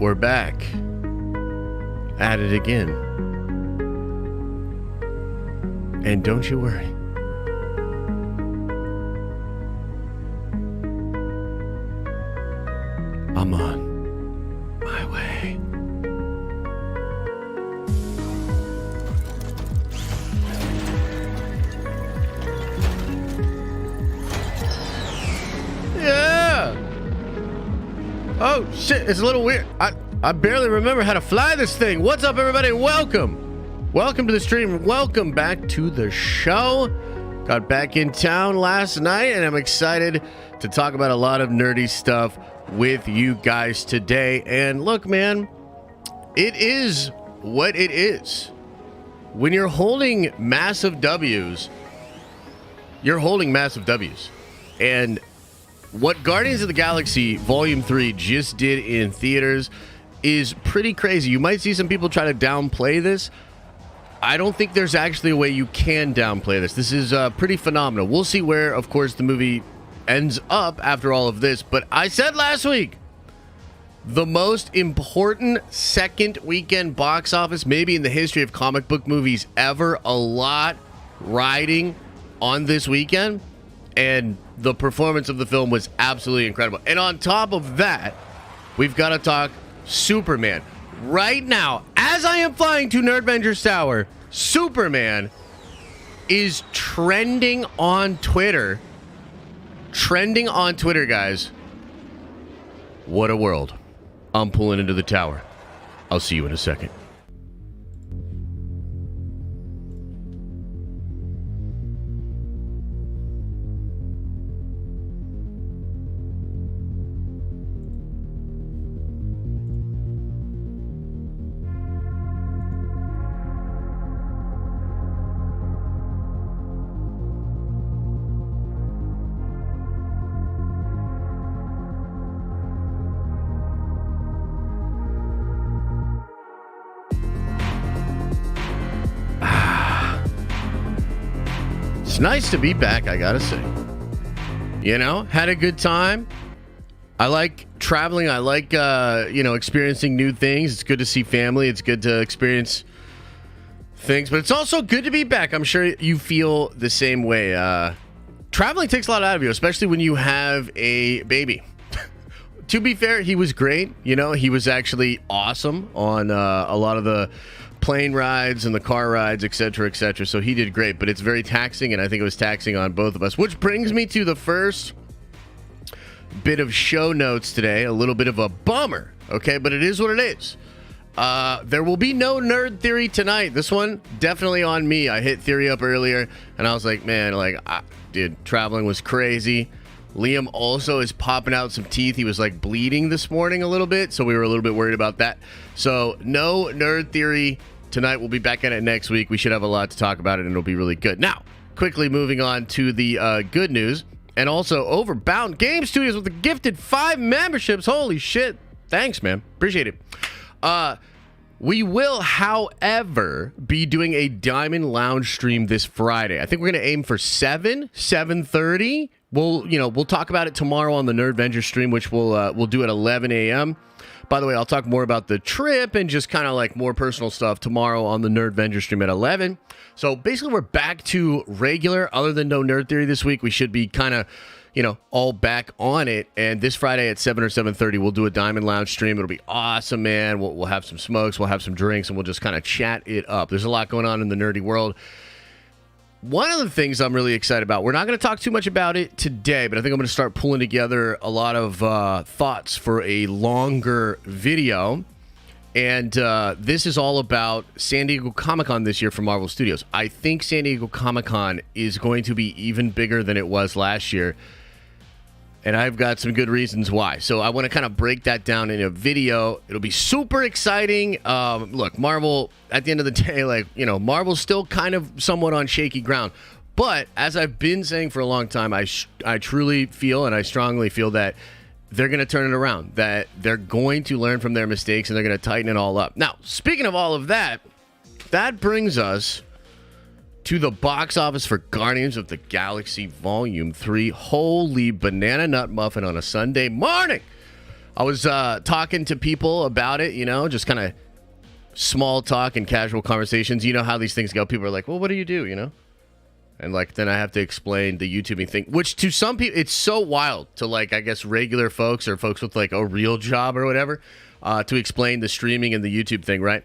We're back at it again. And don't you worry. I'm on my way. Yeah! Oh, shit, it's a little weird. I barely remember how to fly this thing. What's up, everybody? Welcome. Welcome to the stream. Welcome back to the show. Got back in town last night, and I'm excited to talk about a lot of nerdy stuff with you guys today. And look, man, it is what it is. When you're holding massive W's, you're holding massive W's. And what Guardians of the Galaxy Volume 3 just did in theaters is pretty crazy. You might see some people try to downplay this. I don't think there's actually a way you can downplay this. This is pretty phenomenal. We'll see where, of course, the movie ends up after all of this. But I said last week, the most important second weekend box office maybe in the history of comic book movies ever. A lot riding on this weekend. And the performance of the film was absolutely incredible. And on top of that, we've got to talk Superman. Right now, as I am flying to Nerdvengers Tower, Superman is trending on Twitter. Trending on Twitter, guys. What a world. I'm pulling into the tower. I'll see you in a second. It's nice to be back, I gotta say. You know, had a good time. I like traveling. I like, experiencing new things. It's good to see family. It's good to experience things. But it's also good to be back. I'm sure you feel the same way. Traveling takes a lot out of you, especially when you have a baby. To be fair, he was great. You know, he was actually awesome on a lot of the plane rides and the car rides, etc., etc. So he did great, but it's very taxing, and I think it was taxing on both of us, which brings me to the first bit of show notes today. A little bit of a bummer, okay, but it is what it is. There will be no Nerd Theory tonight. This one, definitely on me. I hit Theory up earlier, and I was like, man, dude, traveling was crazy. Liam also is popping out some teeth. He was like bleeding this morning a little bit, so we were a little bit worried about that. So no Nerd Theory tonight. We'll be back at it next week. We should have a lot to talk about it, and it'll be really good. Now, quickly moving on to the good news, and also Overbound Game Studios with the gifted 5 memberships. Holy shit. Thanks, man. Appreciate it. We will, however, be doing a Diamond Lounge stream this Friday. I think we're going to aim for 7:30. We'll talk about it tomorrow on the Nerdvengers stream, which we'll do at 11 a.m. By the way, I'll talk more about the trip and just kind of like more personal stuff tomorrow on the Nerdvengers stream at 11. So basically, we're back to regular. Other than no Nerd Theory this week, we should be kind of, all back on it. And this Friday at 7 or 7:30, we'll do a Diamond Lounge stream. It'll be awesome, man. We'll have some smokes, we'll have some drinks, and we'll just kind of chat it up. There's a lot going on in the nerdy world. One of the things I'm really excited about, we're not going to talk too much about it today, but I think I'm going to start pulling together a lot of thoughts for a longer video. And this is all about San Diego Comic-Con this year for Marvel Studios. I think San Diego Comic-Con is going to be even bigger than it was last year. And I've got some good reasons why. So I want to kind of break that down in a video. It'll be super exciting. Look, Marvel, at the end of the day, Marvel's still kind of somewhat on shaky ground. But as I've been saying for a long time, I truly feel, and I strongly feel, that they're going to turn it around, that they're going to learn from their mistakes, and they're going to tighten it all up. Now, speaking of all of that, that brings us to the box office for Guardians of the Galaxy Volume 3. Holy banana nut muffin on a Sunday morning. I was talking to people about it, just kind of small talk and casual conversations. You know how these things go. People are like, well, what do you do, And then I have to explain the YouTubing thing, which to some people, it's so wild to I guess regular folks or folks with a real job or whatever, to explain the streaming and the YouTube thing, right?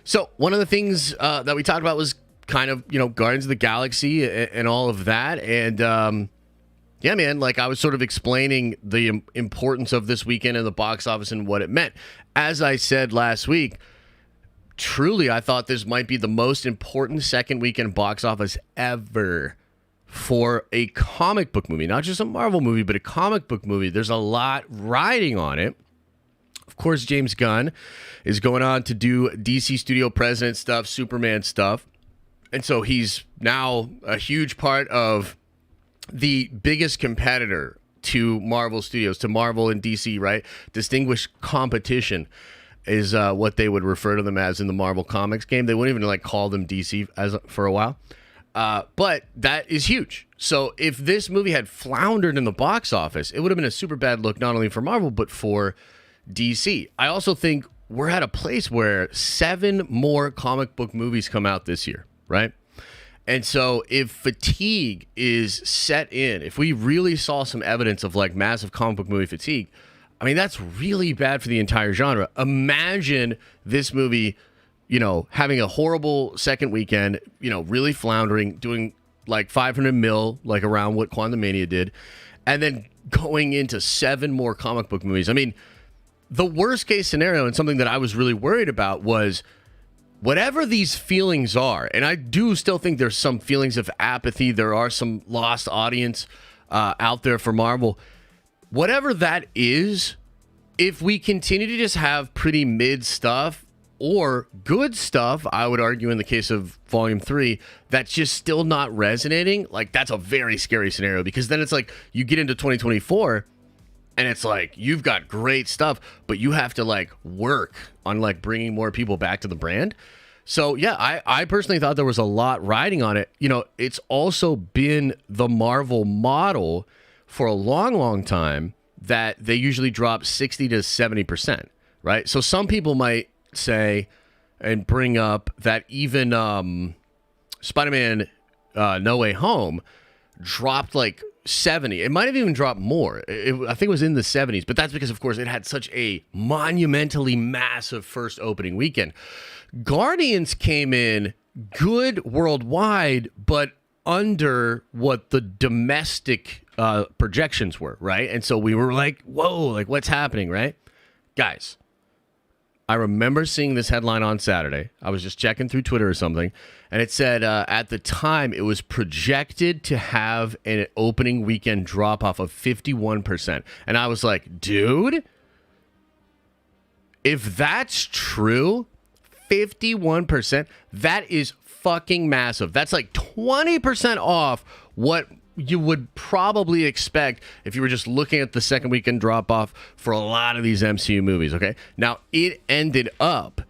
So one of the things that we talked about was kind of, Guardians of the Galaxy and all of that. And yeah, man, I was sort of explaining the importance of this weekend in the box office and what it meant. As I said last week, truly, I thought this might be the most important second weekend box office ever for a comic book movie. Not just a Marvel movie, but a comic book movie. There's a lot riding on it. Of course, James Gunn is going on to do DC Studio President stuff, Superman stuff. And so he's now a huge part of the biggest competitor to Marvel Studios, to Marvel and DC, right? Distinguished competition is what they would refer to them as in the Marvel Comics game. They wouldn't even call them DC for a while. But that is huge. So if this movie had floundered in the box office, it would have been a super bad look, not only for Marvel, but for DC. I also think we're at a place where 7 more comic book movies come out this year, right? And so if fatigue is set in, if we really saw some evidence of massive comic book movie fatigue, I mean, that's really bad for the entire genre. Imagine this movie, having a horrible second weekend, really floundering, doing 500 mil, around what Quantumania did, and then going into 7 more comic book movies. I mean, the worst case scenario, and something that I was really worried about, was whatever these feelings are, and I do still think there's some feelings of apathy. There are some lost audience out there for Marvel. Whatever that is, if we continue to just have pretty mid stuff or good stuff, I would argue in the case of Volume 3, that's just still not resonating, that's a very scary scenario, because then it's you get into 2024 and it's you've got great stuff, but you have to work on bringing more people back to the brand. So yeah, I personally thought there was a lot riding on it. It's also been the Marvel model for a long, long time that they usually drop 60 to 70%, right? So some people might say and bring up that even Spider-Man No Way Home dropped 70. It might have even dropped more. I think it was in the 70s, but that's because, of course, it had such a monumentally massive first opening weekend. Guardians came in good worldwide, but under what the domestic projections were, right? And so we were whoa, what's happening, right? Guys, I remember seeing this headline on Saturday. I was just checking through Twitter or something, and it said at the time it was projected to have an opening weekend drop-off of 51%. And I was like, dude, if that's true, 51%, that is fucking massive. That's 20% off what you would probably expect if you were just looking at the second weekend drop off for a lot of these MCU movies. Okay, now it ended up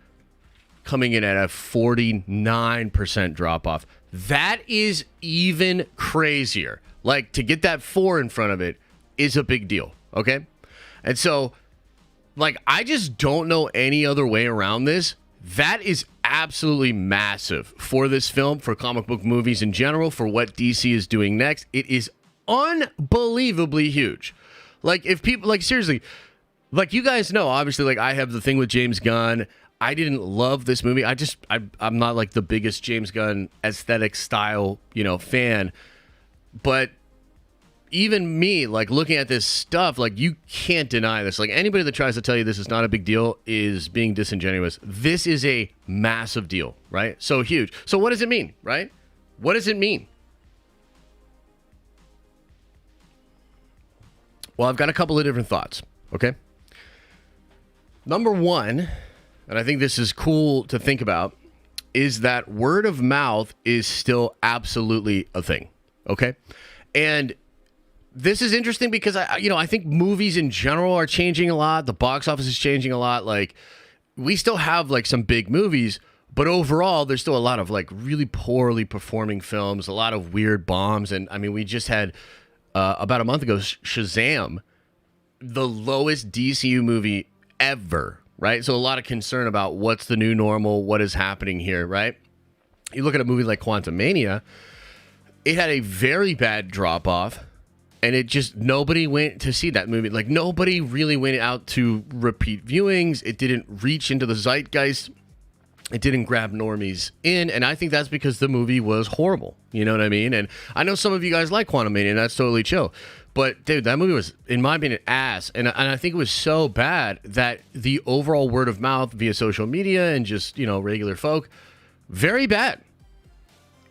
coming in at a 49% drop off. That is even crazier. To get that 4 in front of it is a big deal. Okay, and so I just don't know any other way around this. That is absolutely massive for this film, for comic book movies in general, for what DC is doing next. It is unbelievably huge. If people, seriously, you guys know, obviously, I have the thing with James Gunn. I didn't love this movie. I'm not the biggest James Gunn aesthetic style, fan. But even me, looking at this stuff, you can't deny this. Anybody that tries to tell you this is not a big deal is being disingenuous. This is a massive deal, right? So huge. So what does it mean, right? What does it mean? Well, I've got a couple of different thoughts, okay? Number one, and I think this is cool to think about, is that word of mouth is still absolutely a thing, okay? And this is interesting because I think movies in general are changing a lot. The box office is changing a lot. We still have some big movies, but overall there's still a lot of really poorly performing films, a lot of weird bombs. And I mean, we just had about a month ago Shazam, the lowest DCU movie ever, right? So a lot of concern about what's the new normal, what is happening here, right? You look at a movie like Quantumania, it had a very bad drop off, and it just, nobody went to see that movie. Like, nobody really went out to repeat viewings. It didn't reach into the zeitgeist. It didn't grab normies in, and I think that's because the movie was horrible. You know what I mean? And I know some of you guys like Quantumania, and that's totally chill. But, dude, that movie was, in my opinion, ass. And I think it was so bad that the overall word of mouth via social media and just, regular folk, very bad.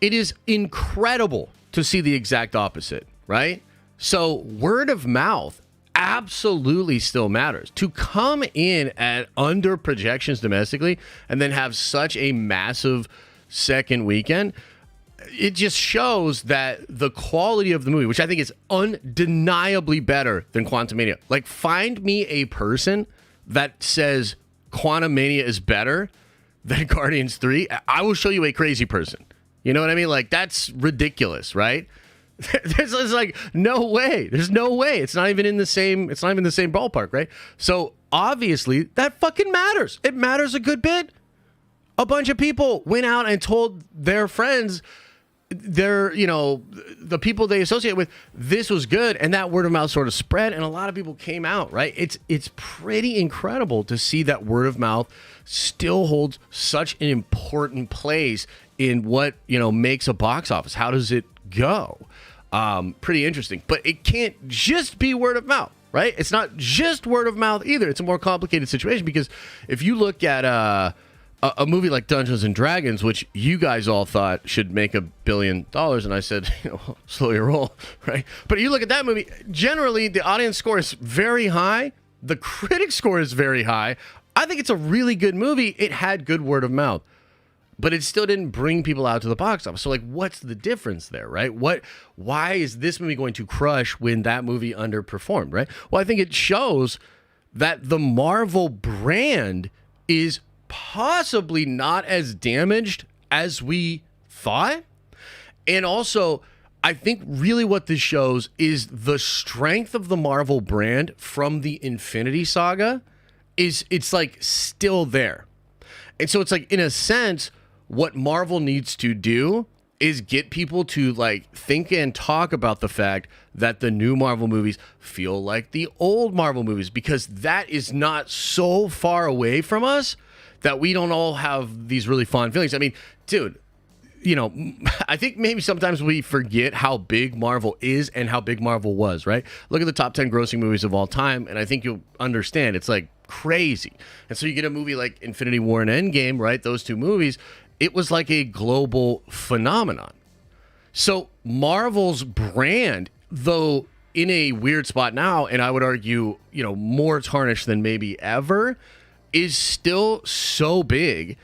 It is incredible to see the exact opposite, right? So word of mouth absolutely still matters. To come in at under projections domestically and then have such a massive second weekend, it just shows that the quality of the movie, which I think is undeniably better than Quantumania. Like, find me a person that says Quantumania is better than Guardians 3. I will show you a crazy person. You know what I mean? Like, that's ridiculous, right? There's like no way. There's no way. It's not even in the same ballpark, right? So obviously that fucking matters. It matters a good bit. A bunch of people went out and told their friends, the people they associate with, this was good, and that word of mouth sort of spread, and a lot of people came out, right? It's pretty incredible to see that word of mouth still holds such an important place in what makes a box office. How does it go? Pretty interesting. But it can't just be word of mouth, right? It's not just word of mouth either. It's a more complicated situation, because if you look at a movie like Dungeons and Dragons, which you guys all thought should make $1 billion, and I said, slow your roll, right? But you look at that movie, generally the audience score is very high. The critic score is very high. I think it's a really good movie. It had good word of mouth, but it still didn't bring people out to the box office. So, like, what's the difference there, right? Why is this movie going to crush when that movie underperformed, right? Well, I think it shows that the Marvel brand is possibly not as damaged as we thought. And also, I think really what this shows is the strength of the Marvel brand from the Infinity Saga it's like still there. And so it's like, in a sense, what Marvel needs to do is get people to like think and talk about the fact that the new Marvel movies feel like the old Marvel movies, because that is not so far away from us that we don't all have these really fond feelings. I mean, dude, I think maybe sometimes we forget how big Marvel is and how big Marvel was, right? Look at the top 10 grossing movies of all time, and I think you'll understand it's like crazy. And so you get a movie like Infinity War and Endgame, right? Those two movies, it was like a global phenomenon. So Marvel's brand, though in a weird spot now, and I would argue, more tarnished than maybe ever, is still so big,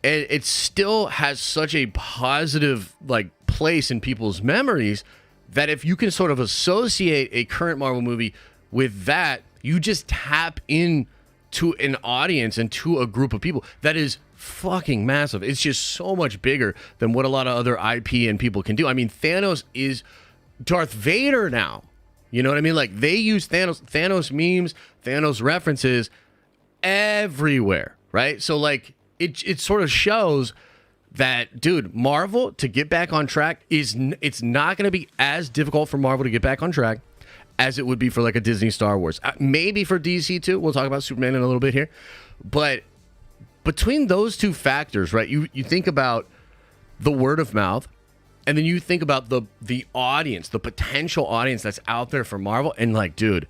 and it still has such a positive like place in people's memories that if you can sort of associate a current Marvel movie with that, you just tap into an audience and to a group of people that is fucking massive. It's just so much bigger than what a lot of other IP and people can do. I mean, Thanos is Darth Vader now. You know what I mean? Like, they use Thanos memes, Thanos references everywhere, right? So like it sort of shows that, dude, Marvel to get back on track it's not going to be as difficult for Marvel to get back on track as it would be for like a Disney Star Wars. Maybe for DC too. We'll talk about Superman in a little bit here. But between those two factors, right, you think about the word of mouth, and then you think about the audience, the potential audience that's out there for Marvel, and like, dude,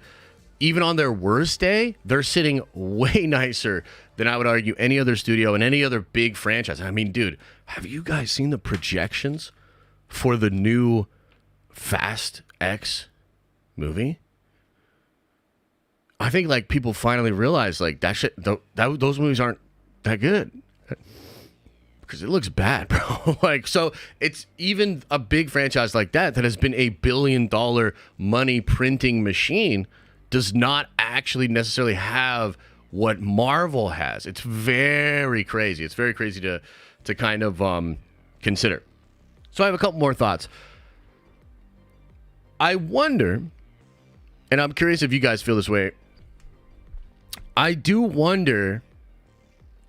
even on their worst day, they're sitting way nicer than I would argue any other studio and any other big franchise. I mean, dude, have you guys seen the projections for the new Fast X movie? I think like people finally realize like that shit, those movies aren't that good because it looks bad, bro. Like, so it's even a big franchise like that has been a $1 billion money printing machine does not actually necessarily have what Marvel has. It's very crazy. It's very crazy to kind of consider. So I have a couple more thoughts. I wonder and I'm curious if you guys feel this way. I do wonder,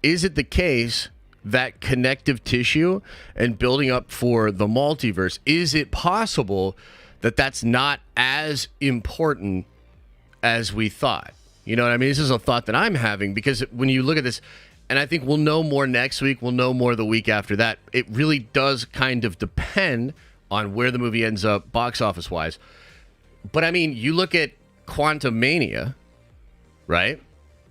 is it the case that connective tissue and building up for the multiverse, is it possible that that's not as important as we thought? You know what I mean? This is a thought that I'm having, because when you look at this, and I think we'll know more next week, we'll know more the week after that. It really does kind of depend on where the movie ends up box office wise. But I mean, you look at Quantumania, right?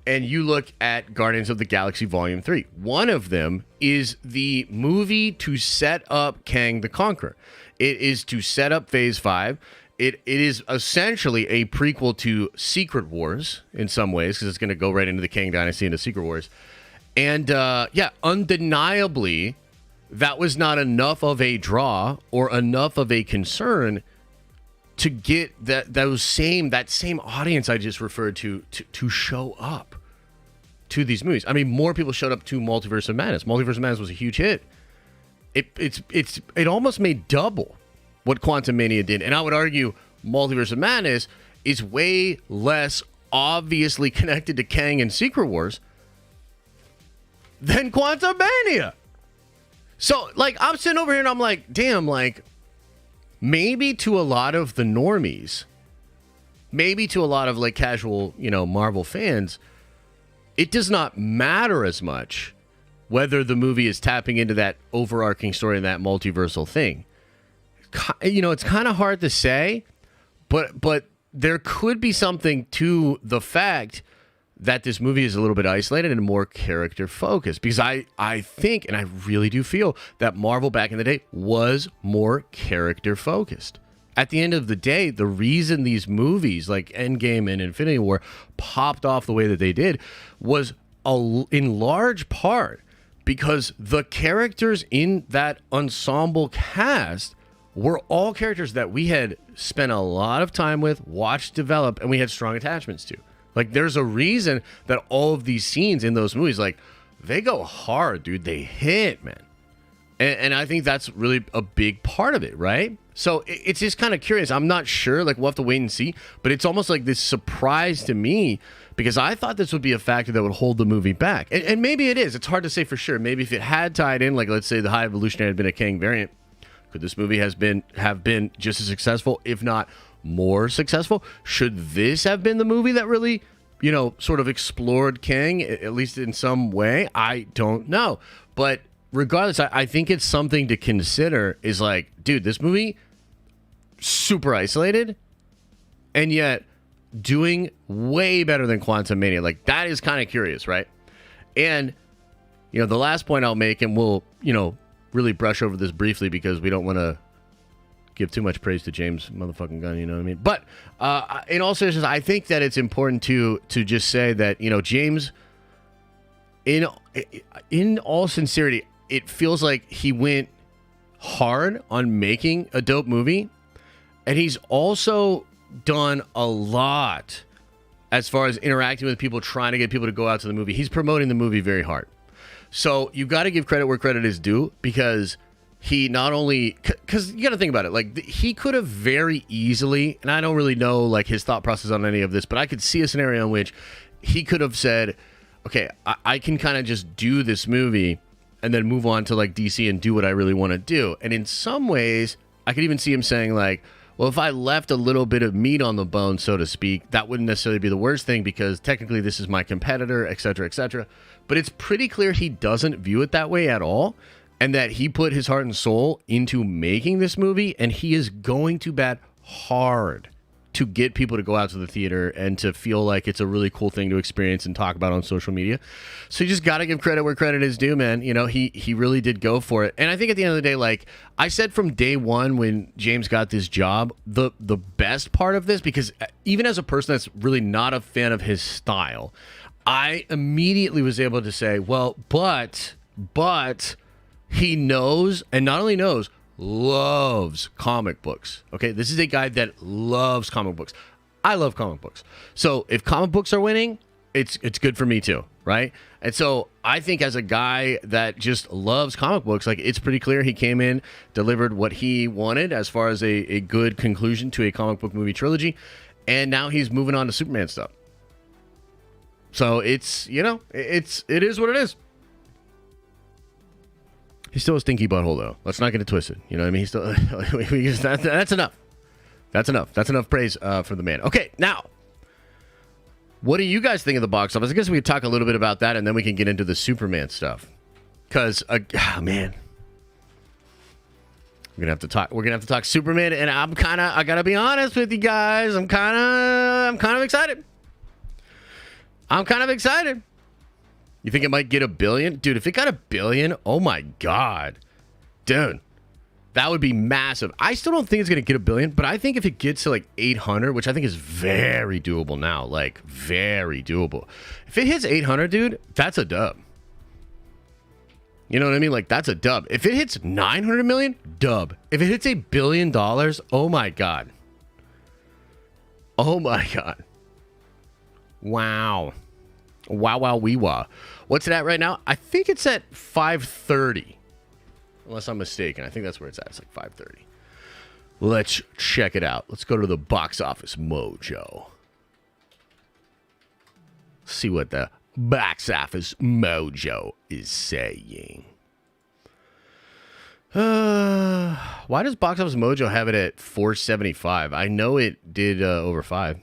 And you look at Guardians of the Galaxy Volume 3. One of them is the movie to set up Kang the Conqueror. It is to set up Phase 5. It is essentially a prequel to Secret Wars in some ways, because it's going to go right into the Kang Dynasty, into Secret Wars. And yeah, undeniably, that was not enough of a draw or enough of a concern to get that same audience I just referred to show up to these movies. I mean, more people showed up to Multiverse of Madness. Multiverse of Madness was a huge hit. It almost made double what Quantumania did. And I would argue Multiverse of Madness is way less obviously connected to Kang and Secret Wars than Quantumania. So, like, I'm sitting over here and I'm like, damn, like, maybe to a lot of the normies, maybe to a lot of, like, casual, Marvel fans, it does not matter as much whether the movie is tapping into that overarching story and that multiversal thing. It's kind of hard to say, but there could be something to the fact that this movie is a little bit isolated and more character focused, because I think, and I really do feel, that Marvel back in the day was more character focused. At the end of the day, the reason these movies like Endgame and Infinity War popped off the way that they did was in large part because the characters in that ensemble cast were all characters that we had spent a lot of time with, watched develop, and we had strong attachments to. Like, there's a reason that all of these scenes in those movies, like, they go hard, dude. They hit, man. And I think that's really a big part of it, right? So it's just kind of curious. I'm not sure. Like, we'll have to wait and see. But it's almost like this surprise to me, because I thought this would be a factor that would hold the movie back. And maybe it is. It's hard to say for sure. Maybe if it had tied in, like, let's say the High Evolutionary had been a Kang variant, could this movie have been just as successful, if not more successful? Should this have been the movie that really, sort of explored Kang, at least in some way? I don't know. But regardless, I think it's something to consider, is like, dude, this movie, super isolated, and yet doing way better than Quantumania. Like, that is kind of curious, right? And, the last point I'll make, and we'll, really brush over this briefly because we don't want to give too much praise to James motherfucking Gunn, you know what I mean? But in all seriousness, I think that it's important to just say that, James, in all sincerity, it feels like he went hard on making a dope movie, and he's also done a lot as far as interacting with people, trying to get people to go out to the movie. He's promoting the movie very hard. So you got to give credit where credit is due, because he not only, because you got to think about it, like, he could have very easily, and I don't really know like his thought process on any of this, but I could see a scenario in which he could have said, okay, I can kind of just do this movie and then move on to like DC and do what I really want to do. And in some ways, I could even see him saying like, well, if I left a little bit of meat on the bone, so to speak, that wouldn't necessarily be the worst thing, because technically this is my competitor, et cetera, et cetera. But it's pretty clear he doesn't view it that way at all, and that he put his heart and soul into making this movie, and he is going to bat hard to get people to go out to the theater and to feel like it's a really cool thing to experience and talk about on social media. So you just got to give credit where credit is due, man. He really did go for it. And I think at the end of the day, like I said from day one when James got this job, the best part of this, because even as a person that's really not a fan of his style, I immediately was able to say, well, but he knows, and not only knows, loves comic books. Okay, this is a guy that loves comic books. I love comic books. So if comic books are winning, it's good for me too, right? And so I think as a guy that just loves comic books, like, it's pretty clear he came in, delivered what he wanted as far as a good conclusion to a comic book movie trilogy. and now he's moving on to Superman stuff. So it's, you know, it is what it is. He's still a stinky butthole, though. Let's not get it twisted. You know what I mean? He's still that's enough. That's enough. That's enough praise for the man. Okay, now, what do you guys think of the box office? I guess we could talk a little bit about that, and then we can get into the Superman stuff. Because, man, we're gonna have to talk Superman, and I gotta be honest with you guys. I'm kind of excited. I'm kind of excited. You think it might get $1 billion? Dude, if it got $1 billion, oh my God. Dude, that would be massive. I still don't think it's going to get $1 billion, but I think if it gets to like 800, which I think is very doable now, like very doable. If it hits 800, dude, that's a dub. You know what I mean? Like, that's a dub. If it hits 900 million, dub. If it hits $1 billion, oh my God. Oh my God. Wow. Wow, wee wah. What's it at right now? I think it's at 530. Unless I'm mistaken. I think that's where it's at. It's like 530. Let's check it out. Let's go to the box office mojo. See what the box office mojo is saying. Why does box office mojo have it at 475? I know it did over 5.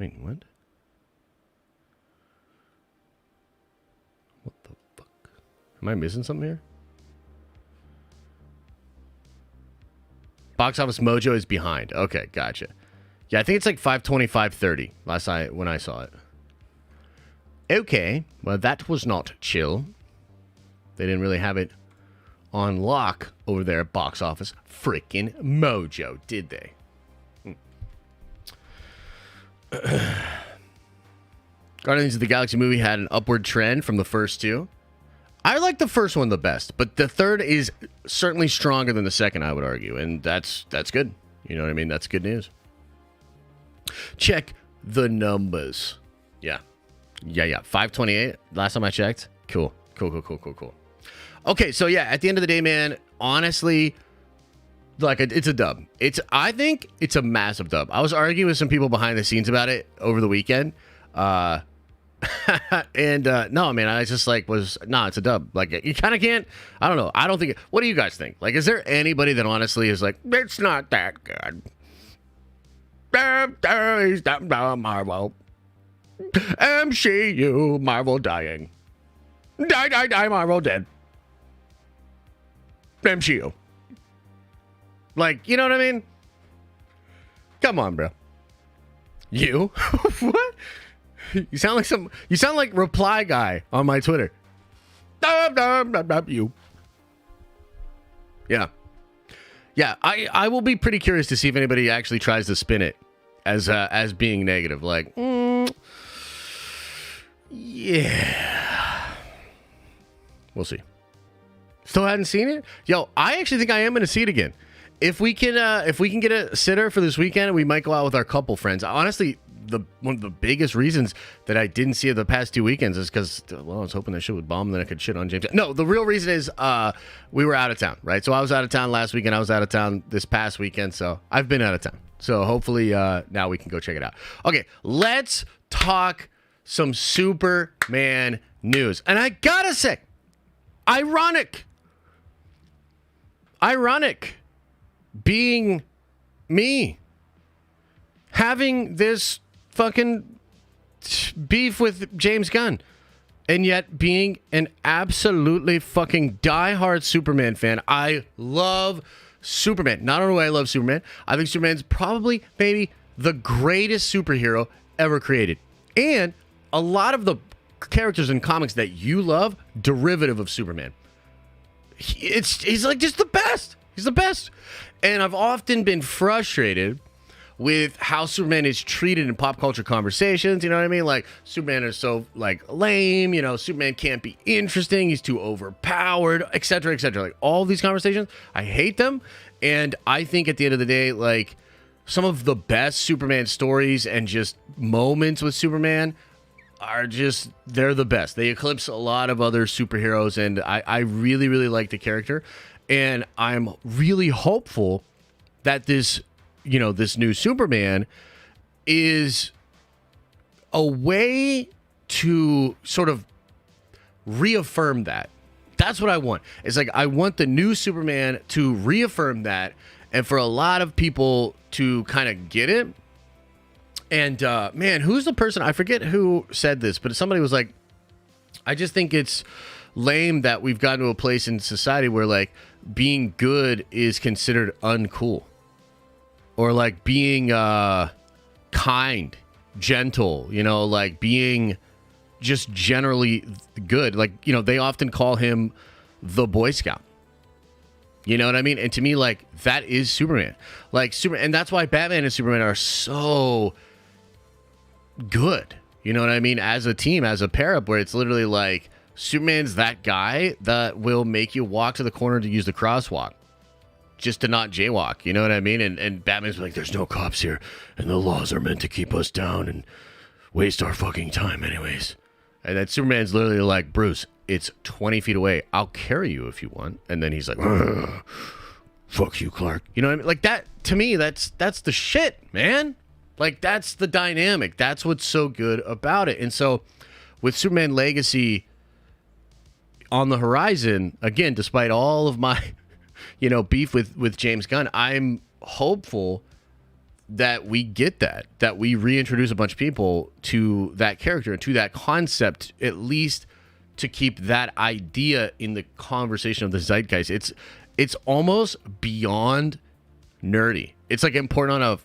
Wait, what? What the fuck? Am I missing something here? Box office mojo is behind. Okay, gotcha. Yeah, I think it's like 525.30 when I saw it. Okay, well that was not chill. They didn't really have it on lock over there at box office freaking mojo, did they? Guardians of the Galaxy movie had an upward trend from the first two. I like the first one the best, but the third is certainly stronger than the second, I would argue, and that's good. You know what I mean? That's good news. Check the numbers. Yeah. 528 last time I checked. Cool. Okay, so yeah, at the end of the day, man, honestly, like, it's a dub. I think it's a massive dub. I was arguing with some people behind the scenes about it over the weekend. No, man, I just like it's a dub. Like, you kind of can't, I don't know. I don't think, what do you guys think? Like, is there anybody that honestly is like, it's not that good? Marvel. MCU, Marvel dying. Die, Marvel dead. MCU. Like, you know what I mean? Come on, bro. You? What? You sound like reply guy on my Twitter. You. Yeah. Yeah, I will be pretty curious to see if anybody actually tries to spin it as being negative. Like, yeah. We'll see. Still hadn't seen it? Yo, I actually think I am going to see it again. If we can get a sitter for this weekend, we might go out with our couple friends. Honestly, one of the biggest reasons that I didn't see it the past 2 weekends is because, well, I was hoping that shit would bomb, and then I could shit on James. No, the real reason is we were out of town, right? So I was out of town last weekend. I was out of town this past weekend, so I've been out of town. So hopefully now we can go check it out. Okay, let's talk some Superman news. And I gotta say, ironic. Being me, having this fucking beef with James Gunn, and yet being an absolutely fucking diehard Superman fan. I love Superman. Not only do I love Superman, I think Superman's probably maybe the greatest superhero ever created. And a lot of the characters in comics that you love, derivative of Superman. He's like just the best. He's the best. And I've often been frustrated with how Superman is treated in pop culture conversations. You know what I mean? Like, Superman is so, like, lame. You know, Superman can't be interesting. He's too overpowered, etc., etc. Like, all these conversations, I hate them. And I think at the end of the day, like, some of the best Superman stories and just moments with Superman are just, they're the best. They eclipse a lot of other superheroes, and I really like the character. And I'm really hopeful that this this new Superman is a way to sort of reaffirm that. That's what I want. It's like I want the new Superman to reaffirm that, and for a lot of people to kind of get it. And man, who's the person? I forget who said this, but somebody was like, I just think it's lame that we've gotten to a place in society where like being good is considered uncool, or like being kind, gentle, like being just generally good. Like, they often call him the Boy Scout. You know what I mean? And to me, like, that is Superman. Like, and that's why Batman and Superman are so good. You know what I mean? As a team, as a pair up, where it's literally like Superman's that guy that will make you walk to the corner to use the crosswalk just to not jaywalk. You know what I mean? And Batman's like, there's no cops here, and the laws are meant to keep us down and waste our fucking time anyways. And then Superman's literally like, Bruce, it's 20 feet away. I'll carry you if you want. And then he's like, fuck you, Clark. You know what I mean? Like that, to me, that's the shit, man. Like, that's the dynamic. That's what's so good about it. And so with Superman Legacy on the horizon, again, despite all of my, beef with James Gunn, I'm hopeful that we get that we reintroduce a bunch of people to that character and to that concept, at least to keep that idea in the conversation of the zeitgeist. It's almost beyond nerdy. It's like important on a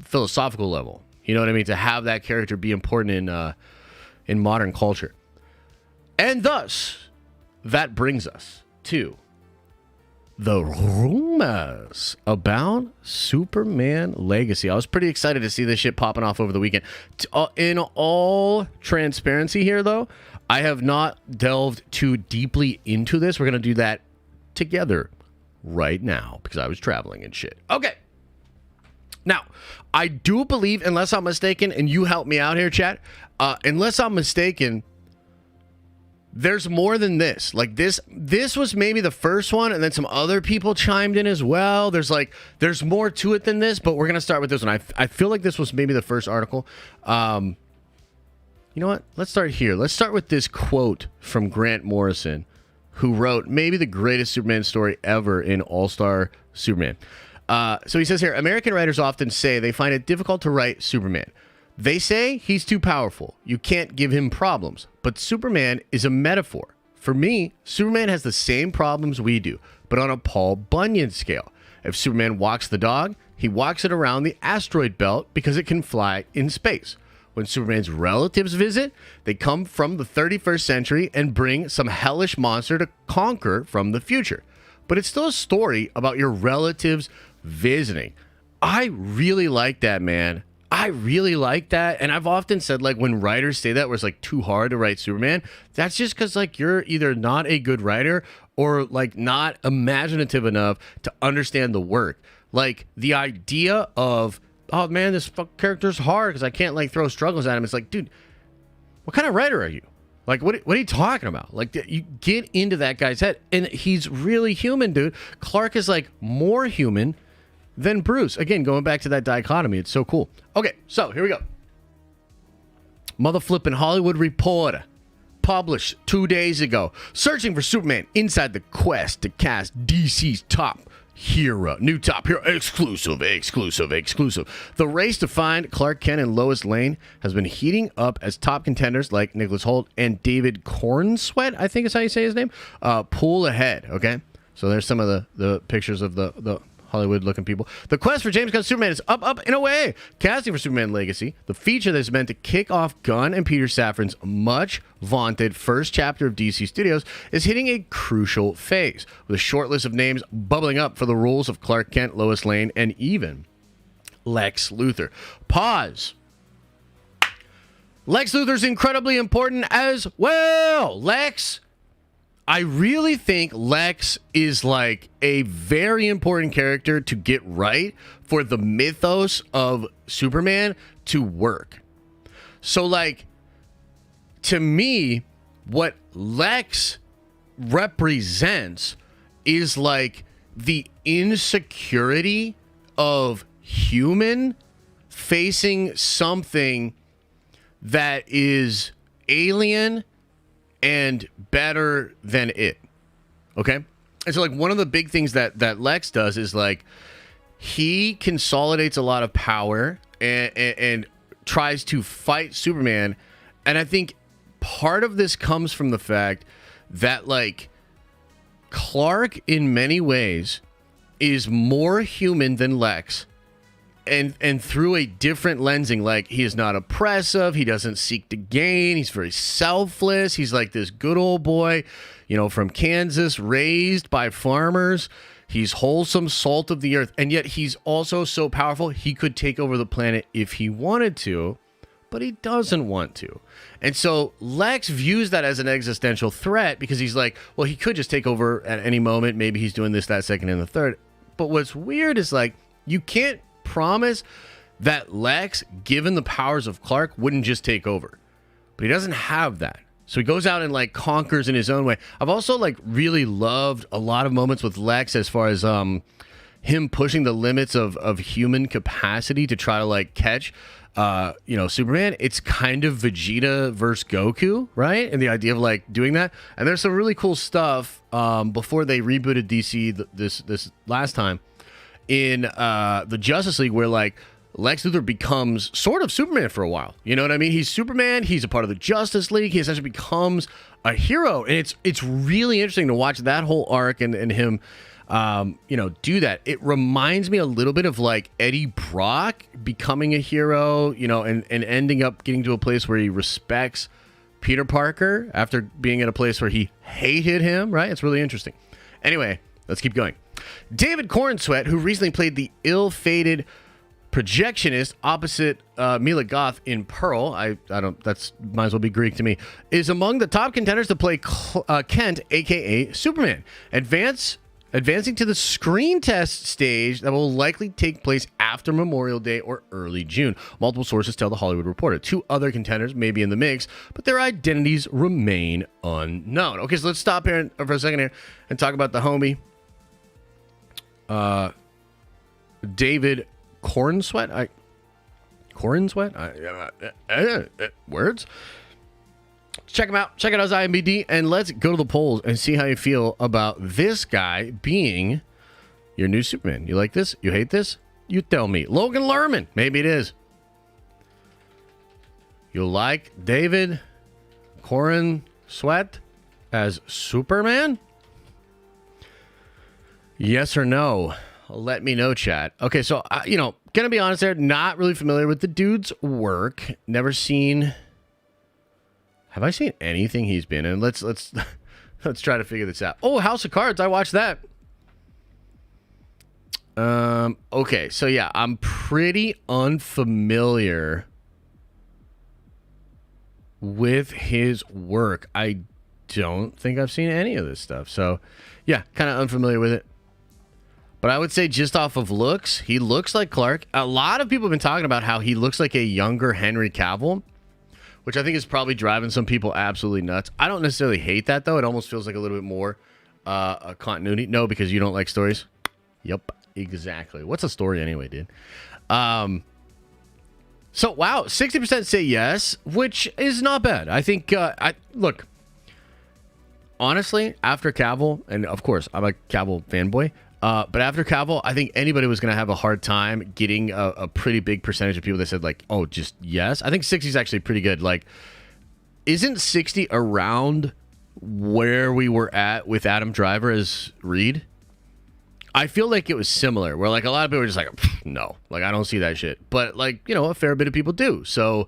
philosophical level. You know what I mean? To have that character be important in modern culture. And thus, that brings us to the rumors about Superman Legacy. I was pretty excited to see this shit popping off over the weekend. In all transparency here, though, I have not delved too deeply into this. We're going to do that together right now because I was traveling and shit. Okay. Now, I do believe, unless I'm mistaken, and you help me out here, chat, unless I'm mistaken, there's more than this. Like this was maybe the first one, and then some other people chimed in as well. There's more to it than this, but we're gonna start with this one. I feel like this was maybe the first article. You know what? Let's start here. Let's start with this quote from Grant Morrison, who wrote maybe the greatest Superman story ever in All-Star Superman. So he says here, American writers often say they find it difficult to write Superman. They say he's too powerful. You can't give him problems. But Superman is a metaphor. For me, Superman has the same problems we do, but on a Paul Bunyan scale. If Superman walks the dog, he walks it around the asteroid belt because it can fly in space. When Superman's relatives visit, they come from the 31st century and bring some hellish monster to conquer from the future. But it's still a story about your relatives visiting. I really like that, man. I really like that. And I've often said, like, when writers say that where it's like too hard to write Superman, that's just because like you're either not a good writer or like not imaginative enough to understand the work. Like the idea of, oh man, this character's hard because I can't like throw struggles at him. It's like, dude, what kind of writer are you? Like, what are you talking about? Like, you get into that guy's head, and he's really human, dude. Clark is like more human than Bruce. Again, going back to that dichotomy, it's so cool. Okay, so here we go. Mother flipping Hollywood Reporter published 2 days ago. Searching for Superman inside the quest to cast DC's top hero. New top hero. Exclusive. The race to find Clark Kent and Lois Lane has been heating up as top contenders like Nicholas Hoult and David Cornsweet, I think is how you say his name, pull ahead, okay? So there's some of the pictures of the Hollywood-looking people. The quest for James Gunn's Superman is up and away. Casting for Superman Legacy, the feature that's meant to kick off Gunn and Peter Safran's much-vaunted first chapter of DC Studios, is hitting a crucial phase, with a short list of names bubbling up for the roles of Clark Kent, Lois Lane, and even Lex Luthor. Pause. Lex Luthor's incredibly important as well. I really think Lex is like a very important character to get right for the mythos of Superman to work. So like, to me, what Lex represents is like the insecurity of human facing something that is alien and better than it. Okay? And so, like, one of the big things that Lex does is, like, he consolidates a lot of power and tries to fight Superman. And I think part of this comes from the fact that, like, Clark, in many ways, is more human than Lex. And through a different lensing, like, he is not oppressive. He doesn't seek to gain. He's very selfless. He's like this good old boy, you know, from Kansas, raised by farmers. He's wholesome, salt of the earth. And yet he's also so powerful, he could take over the planet if he wanted to, but he doesn't want to. And so Lex views that as an existential threat because he's like, well, he could just take over at any moment. Maybe he's doing this, that, second, and the third. But what's weird is, like, you can't promise that Lex, given the powers of Clark, wouldn't just take over. But he doesn't have that. So he goes out and, like, conquers in his own way. I've also, like, really loved a lot of moments with Lex as far as him pushing the limits of human capacity to try to, like, catch Superman. It's kind of Vegeta versus Goku, right? And the idea of, like, doing that. And there's some really cool stuff before they rebooted DC this last time in the Justice League, where, like, Lex Luthor becomes sort of Superman for a while. You know what I mean? He's Superman. He's a part of the Justice League. He essentially becomes a hero. And it's really interesting to watch that whole arc and him, do that. It reminds me a little bit of, like, Eddie Brock becoming a hero, and ending up getting to a place where he respects Peter Parker after being in a place where he hated him, right? It's really interesting. Anyway, let's keep going. David Cornsweet, who recently played the ill-fated projectionist opposite Mila Goth in Pearl, I don't, that's might as well be Greek to me, is among the top contenders to play Kent, aka Superman, advancing to the screen test stage that will likely take place after Memorial Day or early June. Multiple sources tell The Hollywood Reporter. 2 other contenders may be in the mix, but their identities remain unknown. Okay, so let's stop here for a second here and talk about the homie David Cornsweet. Words. Check him out. Check out his IMDb, and let's go to the polls and see how you feel about this guy being your new Superman. You like this? You hate this? You tell me. Logan Lerman. Maybe it is. You like David Cornsweet as Superman? Yes or no? Let me know, chat. Okay, so, gonna be honest there, not really familiar with the dude's work. Never seen... Have I seen anything he's been in? Let's try to figure this out. Oh, House of Cards. I watched that. Okay, so yeah, I'm pretty unfamiliar with his work. I don't think I've seen any of this stuff. So, yeah, kind of unfamiliar with it. But I would say just off of looks, he looks like Clark. A lot of people have been talking about how he looks like a younger Henry Cavill, which I think is probably driving some people absolutely nuts. I don't necessarily hate that, though. It almost feels like a little bit more a continuity. No, because you don't like stories? Yep, exactly. What's a story anyway, dude? So, wow, 60% say yes, which is not bad. I think, look, honestly, after Cavill, and of course, I'm a Cavill fanboy, but after Cavill, I think anybody was going to have a hard time getting a pretty big percentage of people that said, like, oh, just yes. I think 60 is actually pretty good. Like, isn't 60 around where we were at with Adam Driver as Reed? I feel like it was similar, where, like, a lot of people were just like, no, like, I don't see that shit. But, like, a fair bit of people do. So,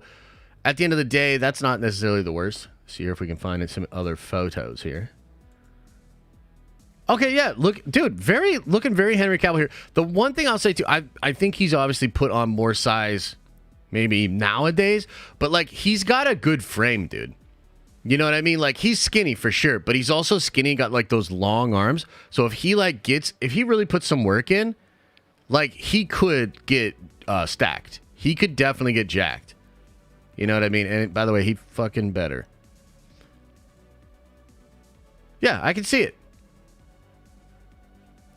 at the end of the day, that's not necessarily the worst. See here if we can find some other photos here. Okay, yeah, look, dude, looking very Henry Cavill here. The one thing I'll say, too, I think he's obviously put on more size maybe nowadays, but, like, he's got a good frame, dude. You know what I mean? Like, he's skinny for sure, but he's also skinny, got, like, those long arms. So if he, like, if he really puts some work in, like, he could get stacked. He could definitely get jacked. You know what I mean? And, by the way, he fucking better. Yeah, I can see it.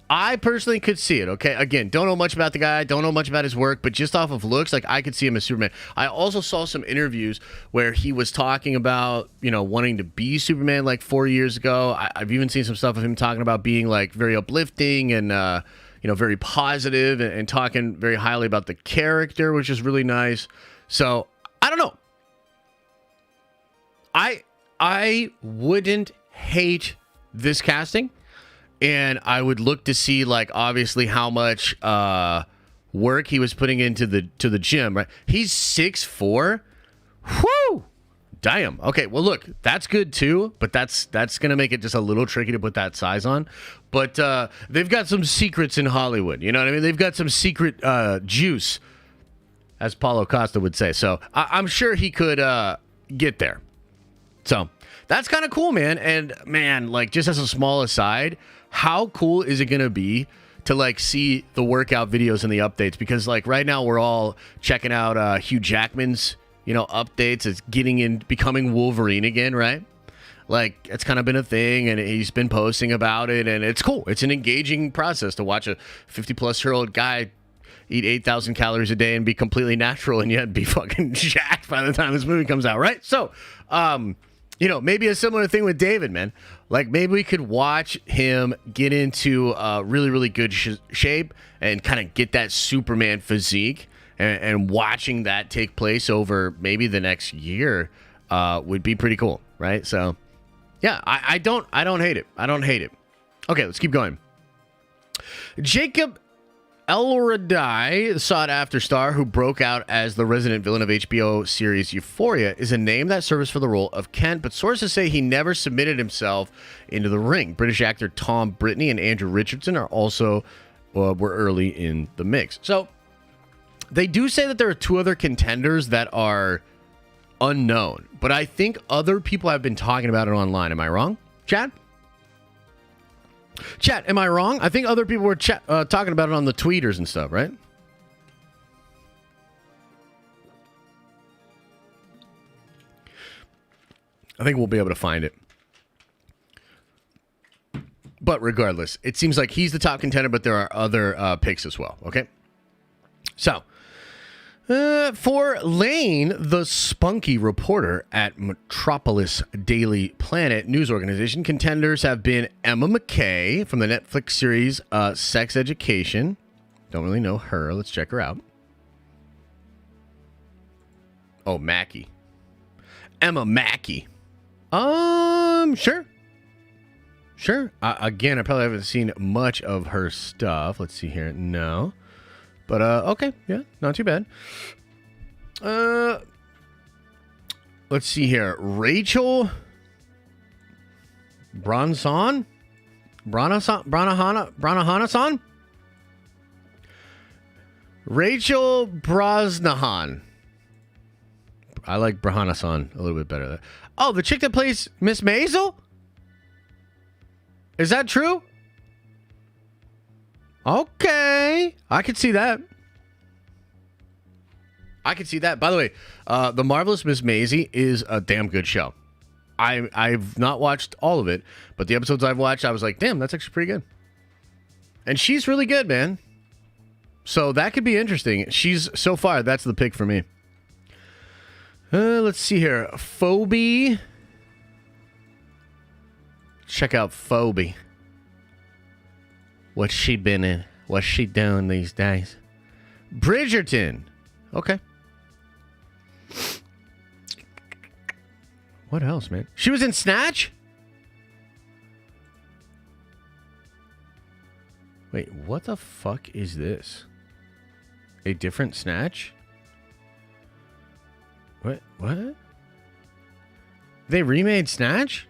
I personally could see it, okay? Again, don't know much about the guy, don't know much about his work, but just off of looks, like, I could see him as Superman. I also saw some interviews where he was talking about, you know, wanting to be Superman like 4 years ago. I've even seen some stuff of him talking about being, like, very uplifting and, you know, very positive and talking very highly about the character, which is really nice. So, I don't know. I wouldn't hate this casting. And I would look to see, like, obviously how much work he was putting into the gym, right? He's 6'4". Whoo! Damn. Okay, well, look, that's good too, but that's going to make it just a little tricky to put that size on. But they've got some secrets in Hollywood, you know what I mean? They've got some secret juice, as Paulo Costa would say. So I'm sure he could get there. So that's kind of cool, man. And, man, like, just as a small aside, how cool is it going to be to, like, see the workout videos and the updates? Because, like, right now we're all checking out Hugh Jackman's, you know, updates. It's becoming Wolverine again, right? Like, it's kind of been a thing, and he's been posting about it, and it's cool. It's an engaging process to watch a 50-plus-year-old guy eat 8,000 calories a day and be completely natural and yet be fucking jacked by the time this movie comes out, right? So, you know, maybe a similar thing with David, man. Like, maybe we could watch him get into really, really good shape and kind of get that Superman physique, and watching that take place over maybe the next year would be pretty cool, right? So, yeah, I don't hate it. I don't hate it. Okay, let's keep going. Jacob Elordi, the sought-after star who broke out as the resident villain of HBO series Euphoria, is a name that serves for the role of Kent, but sources say he never submitted himself into the ring. British actor Tom Brittney and Andrew Richardson are also were early in the mix. So they do say that there are two other contenders that are unknown, but I think other people have been talking about it online. Am I wrong, Chad? Chat, am I wrong? I think other people were talking about it on the tweeters and stuff, right? I think we'll be able to find it. But regardless, it seems like he's the top contender, but there are other picks as well, okay? So, for Lane, the spunky reporter at Metropolis Daily Planet news organization, contenders have been Emma McKay from the Netflix series Sex Education. Don't really know her. Let's check her out. Oh, Mackey. Emma Mackey. Sure. Sure. Again, I probably haven't seen much of her stuff. Let's see here. No. But, okay. Yeah, not too bad. Let's see here. Rachel Bronson? Branahanasan? Rachel Brosnahan. I like Brahanasan a little bit better. Oh, the chick that plays Miss Maisel? Is that true? Okay. I could see that. I could see that. By the way, The Marvelous Miss Maisie is a damn good show. I've not watched all of it, but the episodes I've watched, I was like, damn, that's actually pretty good. And she's really good, man. So that could be interesting. So far, that's the pick for me. Let's see here. Phoebe. Check out Phoebe. What's she been in? What's she doing these days? Bridgerton. Okay. What else, man? She was in Snatch? Wait, what the fuck is this? A different Snatch? What? They remade Snatch?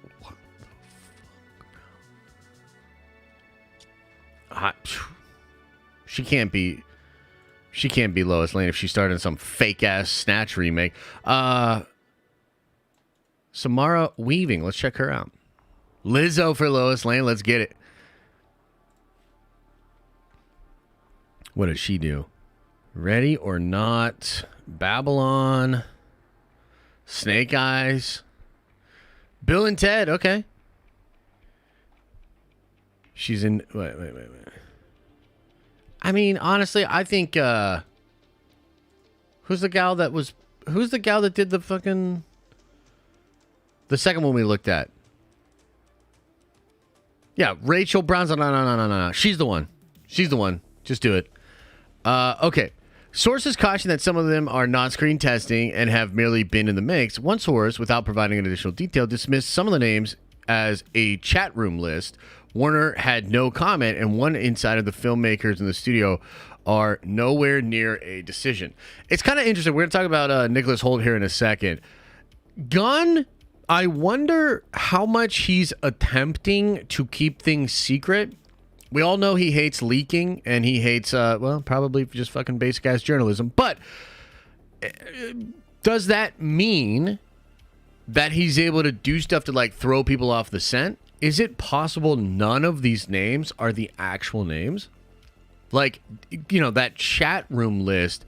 What the fuck? She can't be Lois Lane if she started some fake ass Snatch remake. Samara Weaving, let's check her out. Lizzo for Lois Lane, let's get it. What does she do? Ready or Not, Babylon, Snake Eyes. Bill and Ted. Okay. She's in. Wait. I mean, honestly, I think. Who's the gal that did the fucking. The second one we looked at? Yeah, Rachel Brown's. No. She's the one. Just do it. Okay. Sources caution that some of them are not screen testing and have merely been in the mix. One source, without providing an additional detail, dismissed some of the names as a chat room list. Warner had no comment, and one insider, the filmmakers in the studio, are nowhere near a decision. It's kind of interesting. We're going to talk about Nicholas Hoult here in a second. Gunn, I wonder how much he's attempting to keep things secret. We all know he hates leaking, and he hates, probably just fucking basic-ass journalism. But does that mean that he's able to do stuff to, like, throw people off the scent? Is it possible none of these names are the actual names? Like, that chat room list,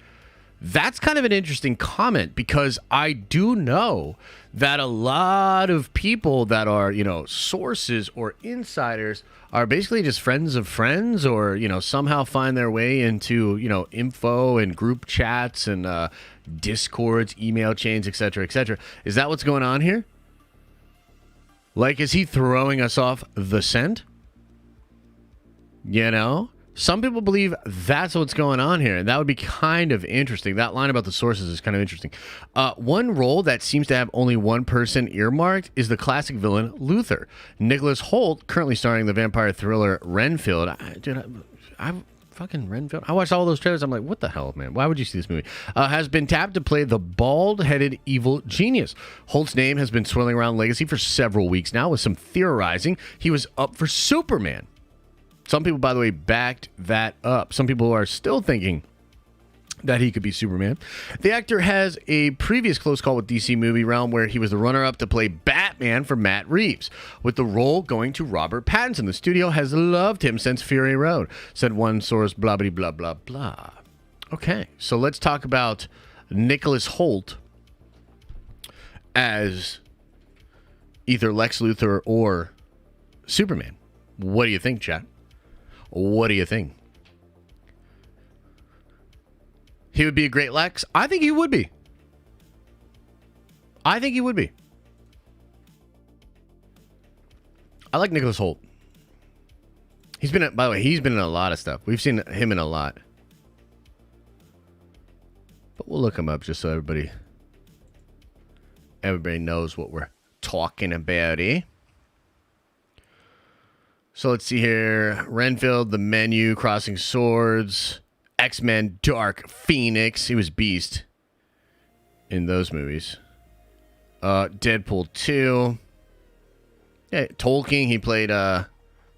that's kind of an interesting comment, because I do know that a lot of people that are, sources or insiders are basically just friends of friends, or, somehow find their way into, info and group chats and discords, email chains, etc., etc. Is that what's going on here? Like, is he throwing us off the scent? Some people believe that's what's going on here, and that would be kind of interesting. That line about the sources is kind of interesting. One role that seems to have only one person earmarked is the classic villain Luthor. Nicholas Hoult, currently starring the vampire thriller Renfield. I fucking Renfield. I watched all those trailers. I'm like, what the hell, man? Why would you see this movie? Has been tapped to play the bald-headed evil genius. Hoult's name has been swirling around Legacy for several weeks now, with some theorizing he was up for Superman. Some people, by the way, backed that up. Some people are still thinking that he could be Superman. The actor has a previous close call with DC movie realm, where he was the runner-up to play Batman for Matt Reeves, with the role going to Robert Pattinson. The studio has loved him since Fury Road, said one source, blah, blah, blah, blah, blah. Okay, so let's talk about Nicholas Hoult as either Lex Luthor or Superman. What do you think, chat? What do you think? He would be a great Lex? I think he would be. I like Nicholas Hoult. He's been in a lot of stuff. We've seen him in a lot. But we'll look him up just so everybody knows what we're talking about, eh? So let's see here. Renfield, The Menu, Crossing Swords, X-Men, Dark Phoenix. He was Beast in those movies. Deadpool 2. Yeah, Tolkien. He played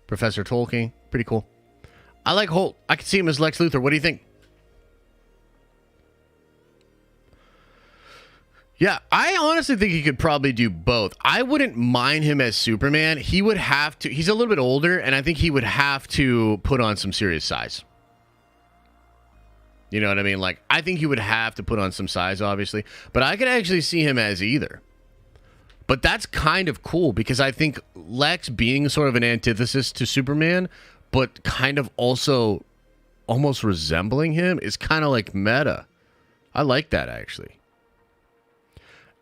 Professor Tolkien. Pretty cool. I like Holt. I could see him as Lex Luthor. What do you think? Yeah, I honestly think he could probably do both. I wouldn't mind him as Superman. He would have to. He's a little bit older, and I think he would have to put on some serious size. You know what I mean? Like, I think he would have to put on some size, obviously. But I could actually see him as either. But that's kind of cool, because I think Lex being sort of an antithesis to Superman, but kind of also almost resembling him, is kind of like meta. I like that, actually.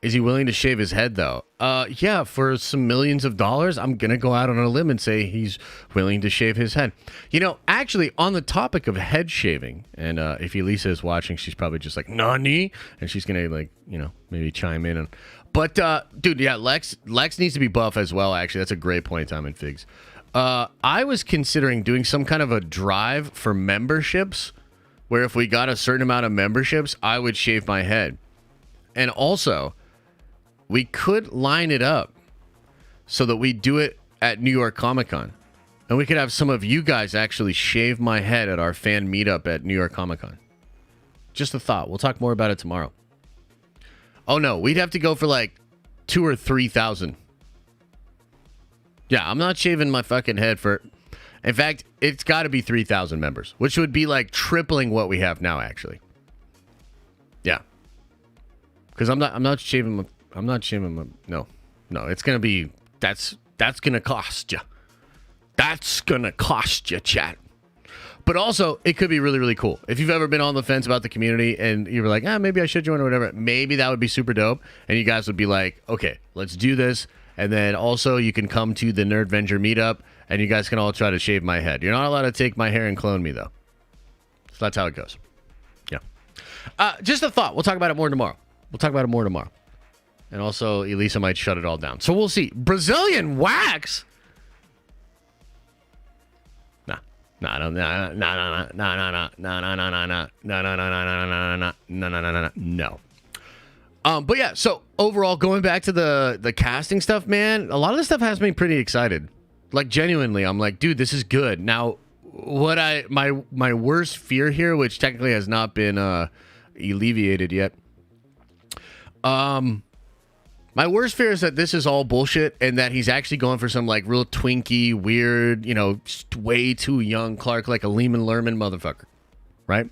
Is he willing to shave his head, though? Yeah, for some millions of dollars, I'm going to go out on a limb and say he's willing to shave his head. You know, actually, on the topic of head shaving, and if Elisa is watching, she's probably just like, Nani? And she's going to, like, you know, maybe chime in. But, dude, yeah, Lex needs to be buff as well, actually. That's a great point, Tom and Figs. I was considering doing some kind of a drive for memberships, where if we got a certain amount of memberships, I would shave my head. And also, we could line it up so that we do it at New York Comic Con. And we could have some of you guys actually shave my head at our fan meetup at New York Comic Con. Just a thought. We'll talk more about it tomorrow. Oh, no. We'd have to go for like 2,000 or 3,000. Yeah, I'm not shaving my fucking head for... In fact, it's got to be 3,000 members, which would be like tripling what we have now, actually. Yeah. Because I'm not shaving I'm not shaming. No, it's gonna be that's gonna cost you. That's gonna cost you, chat. But also, it could be really, really cool. If you've ever been on the fence about the community and you were like, maybe I should join or whatever, maybe that would be super dope. And you guys would be like, okay, let's do this. And then also you can come to the Nerdvenger meetup and you guys can all try to shave my head. You're not allowed to take my hair and clone me, though. So that's how it goes. Yeah. Just a thought. We'll talk about it more tomorrow. And also, Elisa might shut it all down. So we'll see. Brazilian wax? No. But yeah, so overall, going back to the casting stuff, man, a lot of this stuff has me pretty excited. Like, genuinely, I'm like, dude, this is good. Now, what my worst fear here, which technically has not been alleviated yet, my worst fear is that this is all bullshit and that he's actually going for some like real twinky, weird, way too young Clark, like a Lehman Lerman motherfucker, right?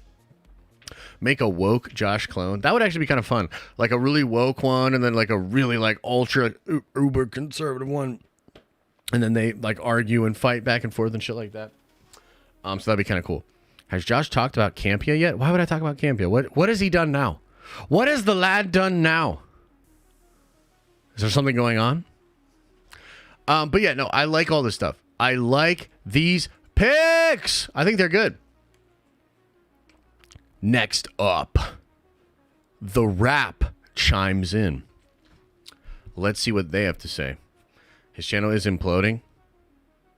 Make a woke Josh clone. That would actually be kind of fun. Like a really woke one and then like a really like ultra uber conservative one. And then they like argue and fight back and forth and shit like that. So that'd be kind of cool. Has Josh talked about Campia yet? Why would I talk about Campia? What has he done now? What has the lad done now? Is there something going on? But yeah, no, I like all this stuff. I like these picks. I think they're good. Next up, The Rap chimes in. Let's see what they have to say. His channel is imploding.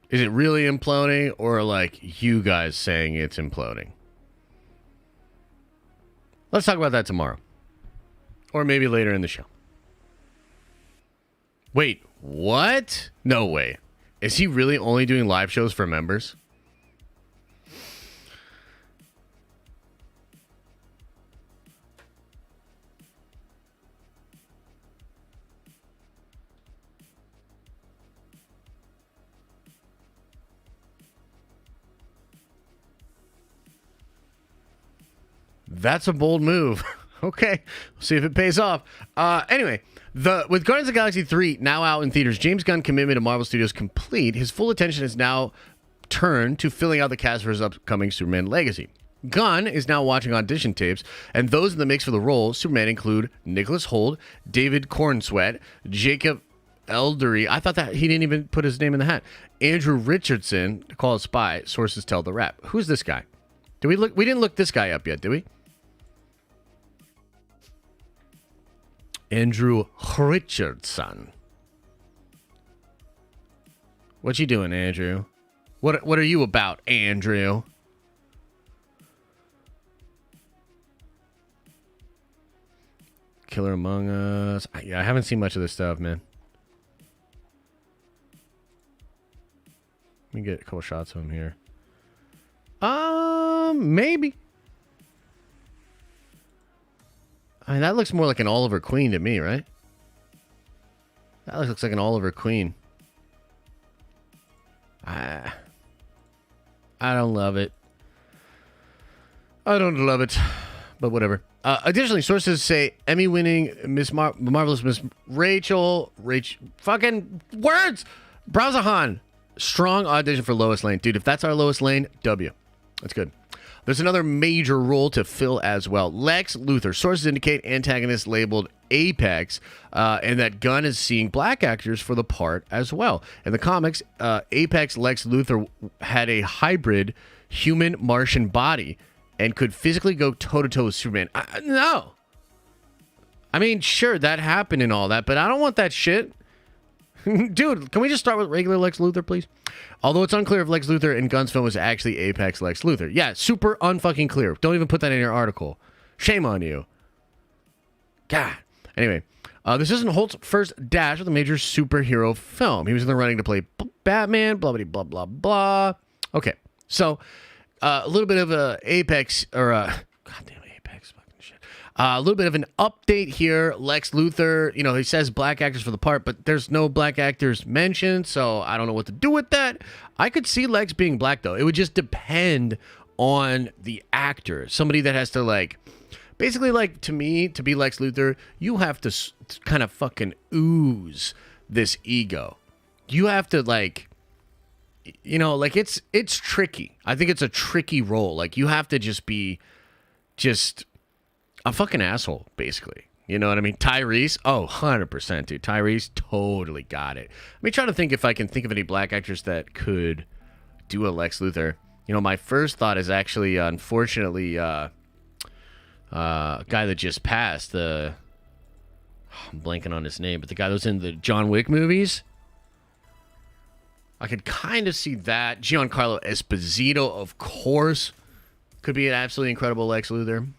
Is it really imploding or like you guys saying it's imploding? Let's talk about that tomorrow. Or maybe later in the show. Wait, what? No way. Is he really only doing live shows for members? That's a bold move. Okay, we'll see if it pays off. Anyway, with Guardians of the Galaxy 3 now out in theaters, James Gunn's commitment to Marvel Studios complete. His full attention is now turned to filling out the cast for his upcoming Superman Legacy. Gunn is now watching audition tapes, and those in the mix for the role Superman include Nicholas Hoult, David Cornsweet, Jacob Eldery. I thought that he didn't even put his name in the hat. Andrew Richardson, to call a spy, sources tell The Rap. Who's this guy? Did we look? We didn't look this guy up yet, did we? Andrew Richardson. What you doing, Andrew? What are you about, Andrew? Killer Among Us. Yeah, I haven't seen much of this stuff, man. Let me get a couple shots of him here. Maybe. I mean, that looks more like an Oliver Queen to me, right? That looks like an Oliver Queen. I don't love it. I don't love it. But whatever. Additionally, sources say Emmy-winning Marvelous Miss Rachel... Fucking words! Browzahan. Strong audition for Lois Lane. Dude, if that's our Lois Lane, W. That's good. There's another major role to fill as well. Lex Luthor. Sources indicate antagonist labeled Apex, and that Gunn is seeing black actors for the part as well. In the comics, Apex Lex Luthor had a hybrid human-Martian body and could physically go toe-to-toe with Superman. No. I mean, sure, that happened and all that, but I don't want that shit. Dude, can we just start with regular Lex Luthor, please? Although it's unclear if Lex Luthor in Gunn's film was actually Apex Lex Luthor. Yeah, super unfucking clear. Don't even put that in your article. Shame on you. God. Anyway, this isn't Holt's first dash with a major superhero film. He was in the running to play Batman, blah, blah, blah, blah, blah. Okay, so a little bit of a Apex, or goddamn Apex fucking shit. A little bit of an update here. Lex Luthor, he says black actors for the part, but there's no black actors mentioned, so I don't know what to do with that. I could see Lex being black, though. It would just depend on the actor. Somebody that has to, Basically, like, to me, to be Lex Luthor, you have to kind of fucking ooze this ego. You have to, like, you know, like, it's tricky. I think it's a tricky role. Like, you have to just be just a fucking asshole, basically. You know what I mean? Tyrese, 100%, dude. Tyrese totally got it. Let me try to think if I can think of any black actors that could do a Lex Luthor. You know, my first thought is actually, unfortunately, a guy that just passed. I'm blanking on his name, but the guy that was in the John Wick movies. I could kind of see that. Giancarlo Esposito, of course, could be an absolutely incredible Lex Luthor.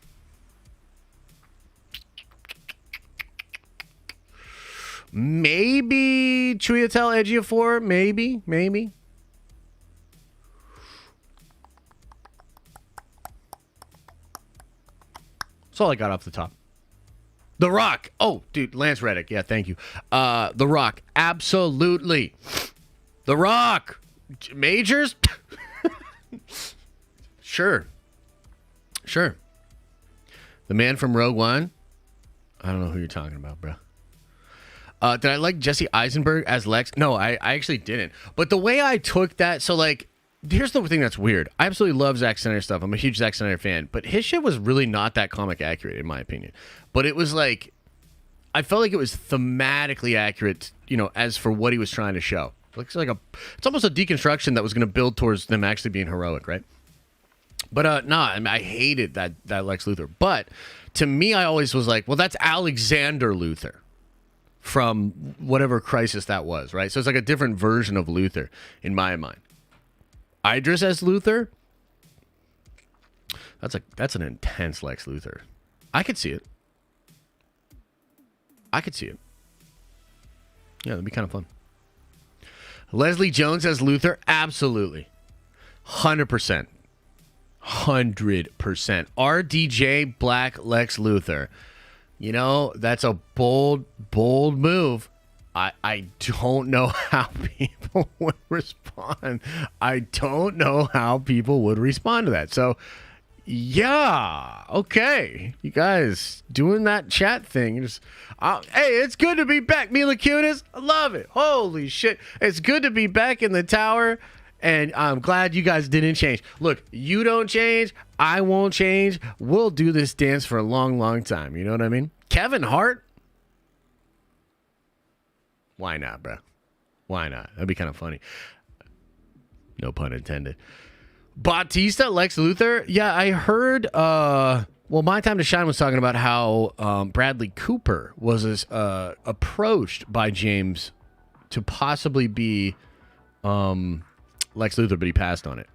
Maybe Chiwetel Ejiofor. Maybe. That's all I got off the top. The Rock. Oh, dude, Lance Reddick. Yeah, thank you. The Rock. Absolutely. The Rock. Majors? Sure. The man from Rogue One. I don't know who you're talking about, bro. Did I like Jesse Eisenberg as Lex? No, I actually didn't. But the way I took that, so like, here's the thing that's weird. I absolutely love Zack Snyder stuff. I'm a huge Zack Snyder fan. But his shit was really not that comic accurate, in my opinion. But it was like, I felt like it was thematically accurate, you know, as for what he was trying to show. It's almost a deconstruction that was going to build towards them actually being heroic, right? But I mean, I hated that Lex Luthor. But to me, I always was like, well, that's Alexander Luthor from whatever crisis that was, right? So it's like a different version of Luthor in my mind. Idris as Luthor, that's an intense Lex Luthor. I could see it. Yeah, that'd be kind of fun. Leslie Jones as Luthor, absolutely. 100%. 100%. RDJ Black Lex Luthor. You know, that's a bold move. I don't know how people would respond. To that. So, yeah. Okay. You guys doing that chat thing. Hey, it's good to be back, Mila Kunis. I love it. Holy shit. It's good to be back in the tower. And I'm glad you guys didn't change. Look, you don't change. I won't change. We'll do this dance for a long, long time. You know what I mean? Kevin Hart? Why not, bro? Why not? That'd be kind of funny. No pun intended. Bautista, Lex Luthor? Yeah, I heard... well, My Time to Shine was talking about how Bradley Cooper was approached by James to possibly be... Lex Luthor, but he passed on it.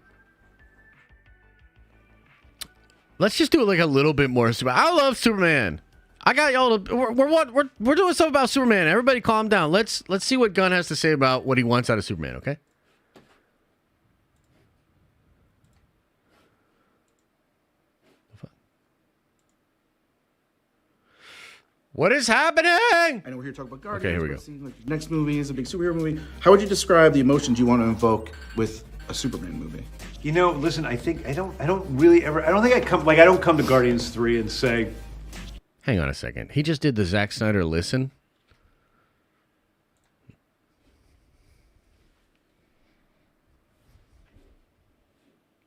Let's just do it like a little bit more. I love Superman. I got y'all. We're doing something about Superman. Everybody, calm down. Let's see what Gunn has to say about what he wants out of Superman. Okay. What is happening? I know we're here to talk about Guardians. Okay, here we go. Like next movie is a big superhero movie. How would you describe the emotions you want to invoke with a Superman movie? You know, listen, I don't come to Guardians 3 and say... Hang on a second. He just did the Zack Snyder listen.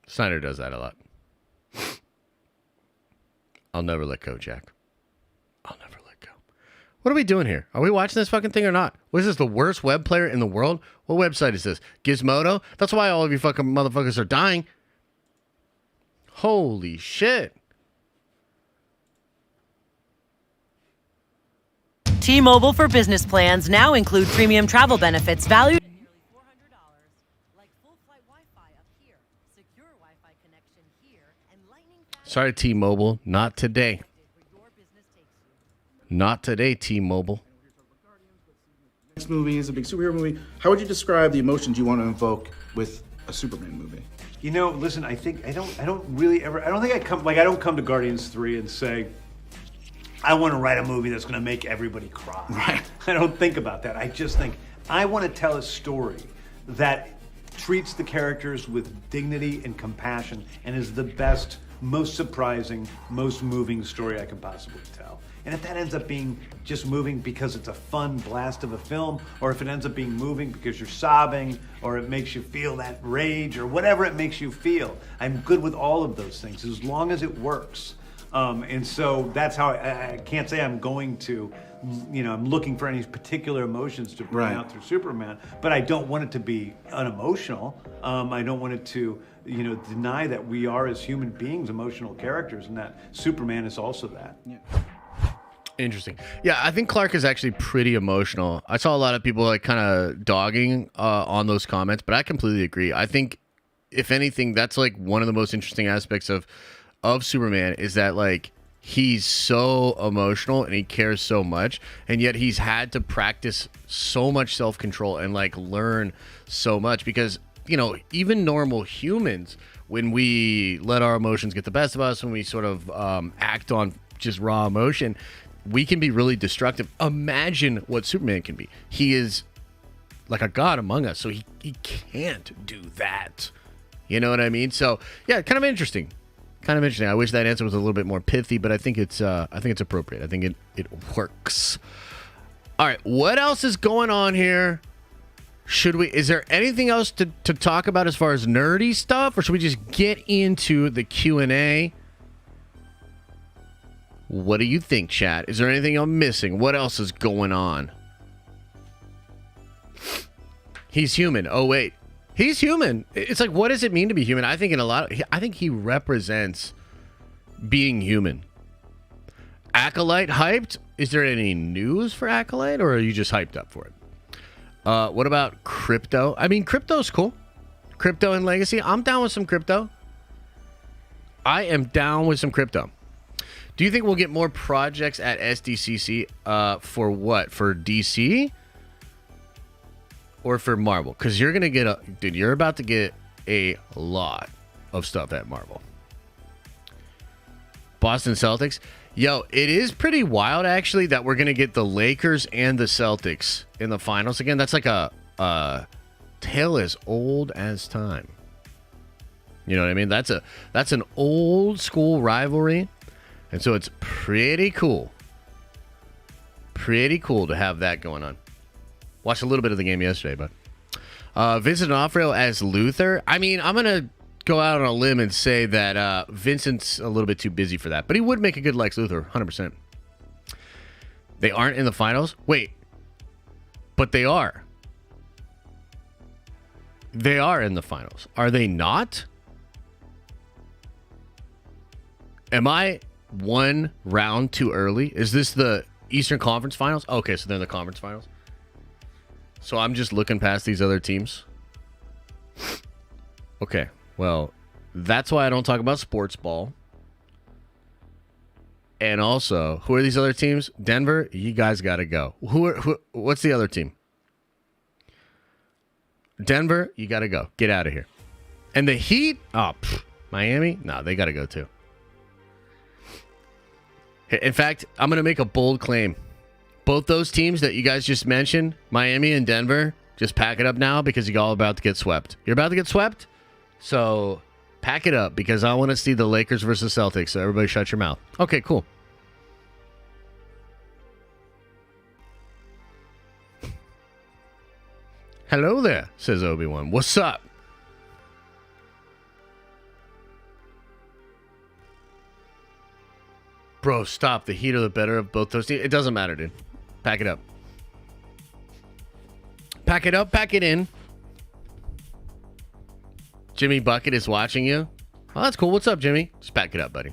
Snyder does that a lot. I'll never let go, Jack. I'll never let go. What are we doing here? Are we watching this fucking thing or not? What is this, the worst web player in the world? What website is this? Gizmodo? That's why all of you fucking motherfuckers are dying. Holy shit. T-Mobile for Business plans now include premium travel benefits valued at nearly $400, like full flight Wi-Fi up here, secure Wi-Fi connection here, and lightning fast. Sorry, T-Mobile. Not today. Not today, T-Mobile. Next movie is a big superhero movie. How would you describe the emotions you want to invoke with a Superman movie? You know, listen, I don't come to Guardians 3 and say, I want to write a movie that's going to make everybody cry. Right. I don't think about that. I just think I want to tell a story that treats the characters with dignity and compassion and is the best most surprising, most moving story I can possibly tell. And if that ends up being just moving because it's a fun blast of a film, or if it ends up being moving because you're sobbing, or it makes you feel that rage, or whatever it makes you feel, I'm good with all of those things as long as it works. And so that's how I can't say I'm going to, I'm looking for any particular emotions to bring out through Superman, but I don't want it to be unemotional. I don't want it to, deny that we are as human beings emotional characters, and that Superman is also that. Yeah. Interesting. Yeah, I think Clark is actually pretty emotional. I saw a lot of people like kind of dogging on those comments, but I completely agree. I think, if anything, that's like one of the most interesting aspects of Superman is that like he's so emotional and he cares so much, and yet he's had to practice so much self-control and like learn so much because, even normal humans, when we let our emotions get the best of us, when we sort of act on just raw emotion, we can be really destructive. Imagine what Superman can be. He is like a god among us, so he can't do that. You know what I mean? So yeah, kind of interesting. I wish that answer was a little bit more pithy, but I think it's appropriate. I think it works. All right, what else is going on here? Is there anything else to talk about as far as nerdy stuff, or should we just get into the Q&A? What do you think, chat? Is there anything I'm missing? What else is going on? He's human. Oh, wait. He's human. It's like, what does it mean to be human? I think I think he represents being human. Acolyte hyped? Is there any news for Acolyte, or are you just hyped up for it? What about crypto? I mean, crypto's cool. Crypto and Legacy. I'm down with some crypto. I am down with some crypto. Do you think we'll get more projects at SDCC? For what? For DC? Or for Marvel? Because you're going to get you're about to get a lot of stuff at Marvel. Boston Celtics. Yo, it is pretty wild, actually, that we're going to get the Lakers and the Celtics in the finals again. That's like a tale as old as time. You know what I mean? That's an old school rivalry. And so it's pretty cool. Pretty cool to have that going on. Watched a little bit of the game yesterday, but Vincent D'Onofrio as Luthor. I mean, I'm going to go out on a limb and say that Vincent's a little bit too busy for that, but he would make a good Lex Luthor, 100%. They aren't in the finals? Wait. But they are. They are in the finals. Are they not? Am I one round too early? Is this the Eastern Conference Finals? Okay, so they're in the Conference Finals. So I'm just looking past these other teams. Okay, well, that's why I don't talk about sports ball. And also, who are these other teams? Denver, you guys got to go. What's the other team? Denver, you got to go. Get out of here. And the Heat? Oh, Miami? No, they got to go too. In fact, I'm going to make a bold claim. Both those teams that you guys just mentioned, Miami and Denver, just pack it up now because you're all about to get swept. You're about to get swept? So pack it up because I want to see the Lakers versus Celtics. So everybody shut your mouth. Okay, cool. Hello there, says Obi-Wan. What's up? Bro, stop. The Heat are the better of both those teams. It doesn't matter, dude. Pack it up. Pack it up. Pack it in. Jimmy Bucket is watching you. Oh, that's cool. What's up, Jimmy? Just pack it up, buddy.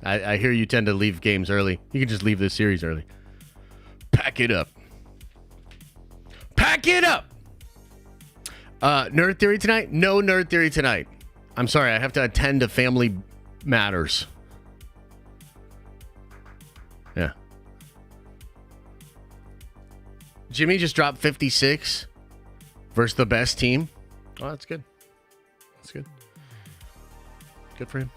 I hear you tend to leave games early. You can just leave this series early. Pack it up. Pack it up! Nerd Theory tonight? No Nerd Theory tonight. I'm sorry. I have to attend to family matters. Yeah. Jimmy just dropped 56 versus the best team. Oh, that's good. That's good. Good for him.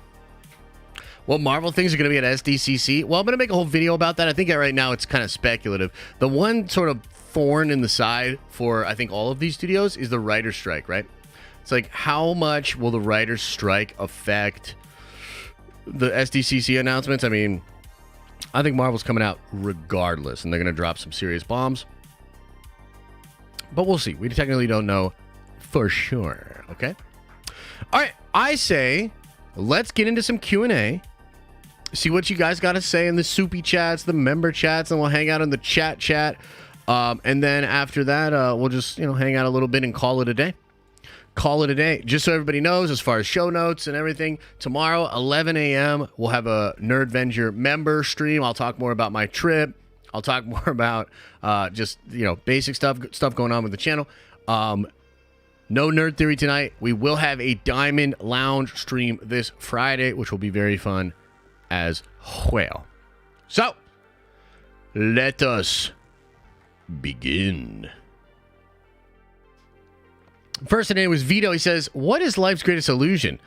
What Marvel things are going to be at SDCC? Well, I'm going to make a whole video about that. I think right now it's kind of speculative. The one sort of thorn in the side for, I think, all of these studios is the writer's strike, right? It's like, how much will the writer's strike affect the SDCC announcements, I mean, I think Marvel's coming out regardless, and they're going to drop some serious bombs. But we'll see. We technically don't know for sure, okay? All right, I say let's get into some Q&A. See what you guys got to say in the soupy chats, the member chats, and we'll hang out in the chat. And then after that, we'll just, hang out a little bit and call it a day. Just so everybody knows, as far as show notes and everything, tomorrow, 11 a.m., we'll have a Nerdvenger member stream. I'll talk more about my trip. I'll talk more about just, basic stuff going on with the channel. No Nerd Theory tonight. We will have a Diamond Lounge stream this Friday, which will be very fun as well. So, let us begin. First today was Vito. He says, what is life's greatest illusion?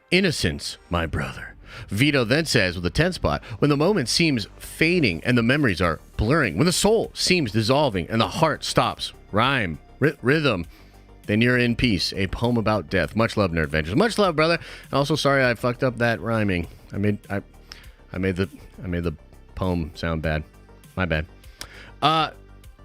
Innocence, my brother. Vito then says, with a 10 spot, when the moment seems fading and the memories are blurring, when the soul seems dissolving and the heart stops, rhyme, rhythm, then you're in peace. A poem about death. Much love, Nerdvengers. Much love, brother. And also, sorry I fucked up that rhyming. I made the poem sound bad. My bad.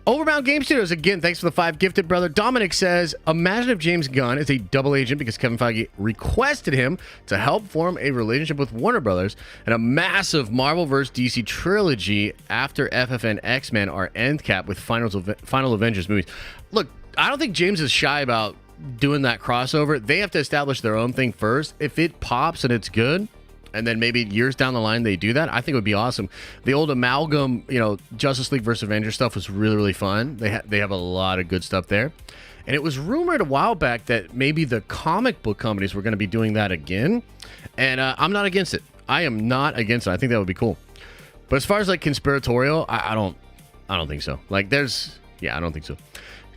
Overbound Game Studios, again, thanks for the 5 gifted, brother. Dominic says, imagine if James Gunn is a double agent because Kevin Feige requested him to help form a relationship with Warner Brothers and a massive Marvel vs. DC trilogy after FF and X-Men are end cap with final Avengers movies. Look, I don't think James is shy about doing that crossover. They have to establish their own thing first. If it pops and it's good, and then maybe years down the line they do that, I think it would be awesome. The old amalgam, Justice League versus Avengers stuff was really, really fun. They have a lot of good stuff there. And it was rumored a while back that maybe the comic book companies were going to be doing that again. And I'm not against it. I am not against it. I think that would be cool. But as far as conspiratorial, I don't think so. I don't think so.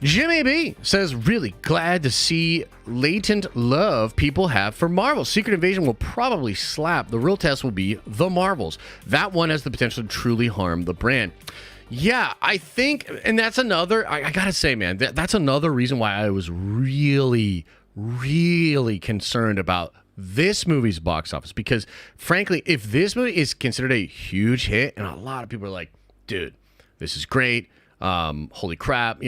Jimmy B says, really glad to see latent love people have for Marvel. Secret Invasion will probably slap. The real test will be the Marvels. That one has the potential to truly harm the brand. Yeah, I think, and that's another, I gotta say, man, that's another reason why I was really, really concerned about this movie's box office. Because, frankly, if this movie is considered a huge hit, and a lot of people are like, dude, this is great, holy crap,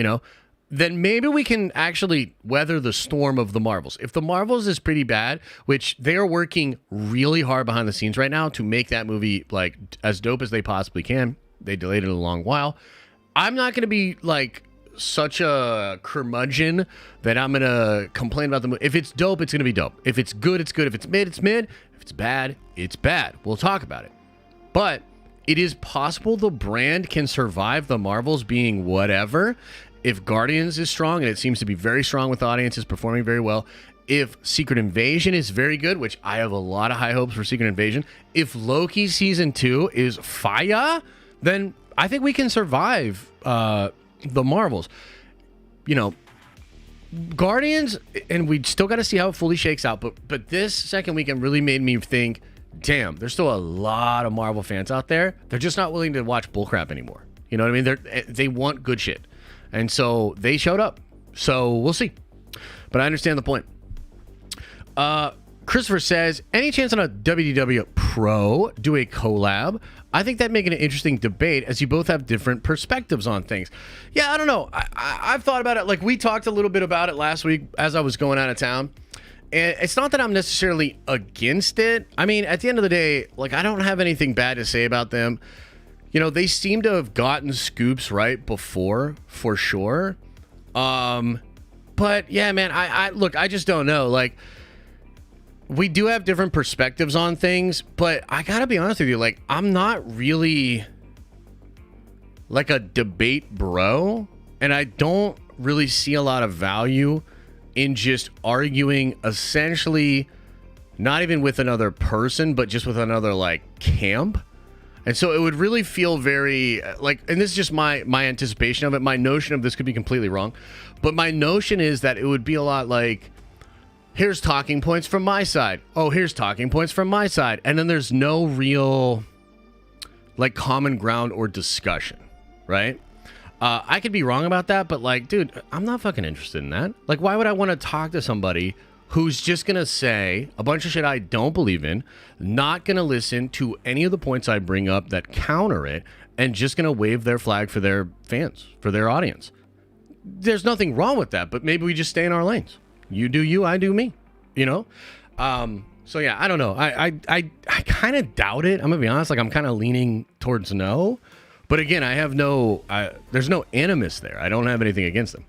then maybe we can actually weather the storm of the Marvels. If the Marvels is pretty bad, which they are working really hard behind the scenes right now to make that movie as dope as they possibly can. They delayed it a long while. I'm not going to be such a curmudgeon that I'm going to complain about the movie. If it's dope, it's going to be dope. If it's good, it's good. If it's mid, it's mid. If it's bad, it's bad. We'll talk about it. But it is possible the brand can survive the Marvels being whatever. If Guardians is strong, and it seems to be very strong with audiences, performing very well. If Secret Invasion is very good, which I have a lot of high hopes for Secret Invasion. If Loki Season 2 is fire, then I think we can survive the Marvels. Guardians, and we still got to see how it fully shakes out. But this second weekend really made me think, damn, there's still a lot of Marvel fans out there. They're just not willing to watch bullcrap anymore. You know what I mean? They want good shit. And so they showed up. So we'll see. But I understand the point. Christopher says, any chance on a WDW Pro do a collab? I think that'd make it an interesting debate as you both have different perspectives on things. Yeah, I don't know. I've thought about it. We talked a little bit about it last week as I was going out of town. And it's not that I'm necessarily against it. I mean, at the end of the day, I don't have anything bad to say about them. They seem to have gotten scoops right before, for sure. But yeah, man, I just don't know. We do have different perspectives on things, but I gotta be honest with you, I'm not really a debate bro, and I don't really see a lot of value in just arguing essentially not even with another person, but just with another camp. And so it would really feel very and this is just my anticipation of it. My notion of this could be completely wrong, but my notion is that it would be a lot here's talking points from my side. Oh, here's talking points from my side. And then there's no real common ground or discussion, right? I could be wrong about that, but dude, I'm not fucking interested in that. Why would I want to talk to somebody who's just going to say a bunch of shit I don't believe in, not going to listen to any of the points I bring up that counter it, and just going to wave their flag for their fans, for their audience. There's nothing wrong with that, but maybe we just stay in our lanes. You do you, I do me, you know? So yeah, I don't know. I kind of doubt it. I'm gonna be honest. Like, I'm kind of leaning towards no, but again, there's no animus there. I don't have anything against them.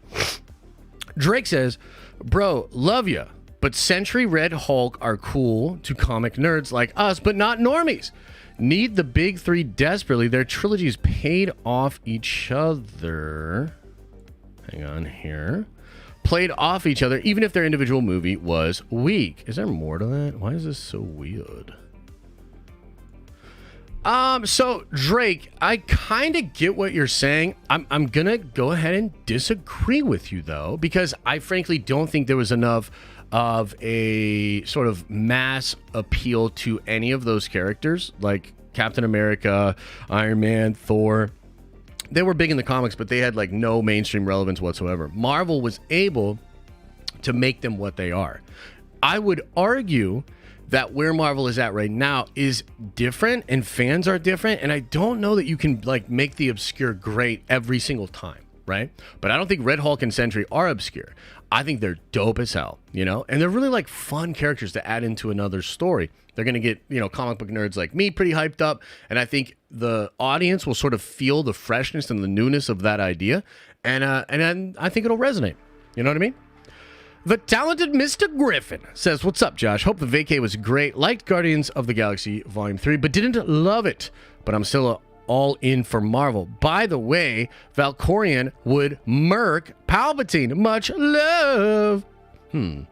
Drake says, bro, love ya, but Sentry, Red Hulk are cool to comic nerds like us, but not normies. Need the big three desperately. Their trilogies paid off each other. Hang on here. Played off each other, even if their individual movie was weak. Is there more to that? Why is this so weird? So Drake, I kind of get what you're saying. I'm gonna go ahead and disagree with you though, because I frankly don't think there was enough of a sort of mass appeal to any of those characters, like Captain America, Iron Man, Thor. They were big in the comics, but they had like no mainstream relevance whatsoever. Marvel was able to make them what they are. I would argue that where Marvel is at right now is different, and fans are different, and I don't know that you can like make the obscure great every single time, right? But I don't think Red Hulk and Sentry are obscure. I think they're dope as hell, you know? And they're really like fun characters to add into another story. They're going to get, you know, comic book nerds like me pretty hyped up. And I think the audience will sort of feel the freshness and the newness of that idea. And I think it'll resonate. You know what I mean? The talented Mr. Griffin says, what's up, Josh? Hope the vacay was great. Liked Guardians of the Galaxy Volume 3, but didn't love it. But I'm still all in for Marvel. By the way, Valkorion would murk Palpatine. Much love. Would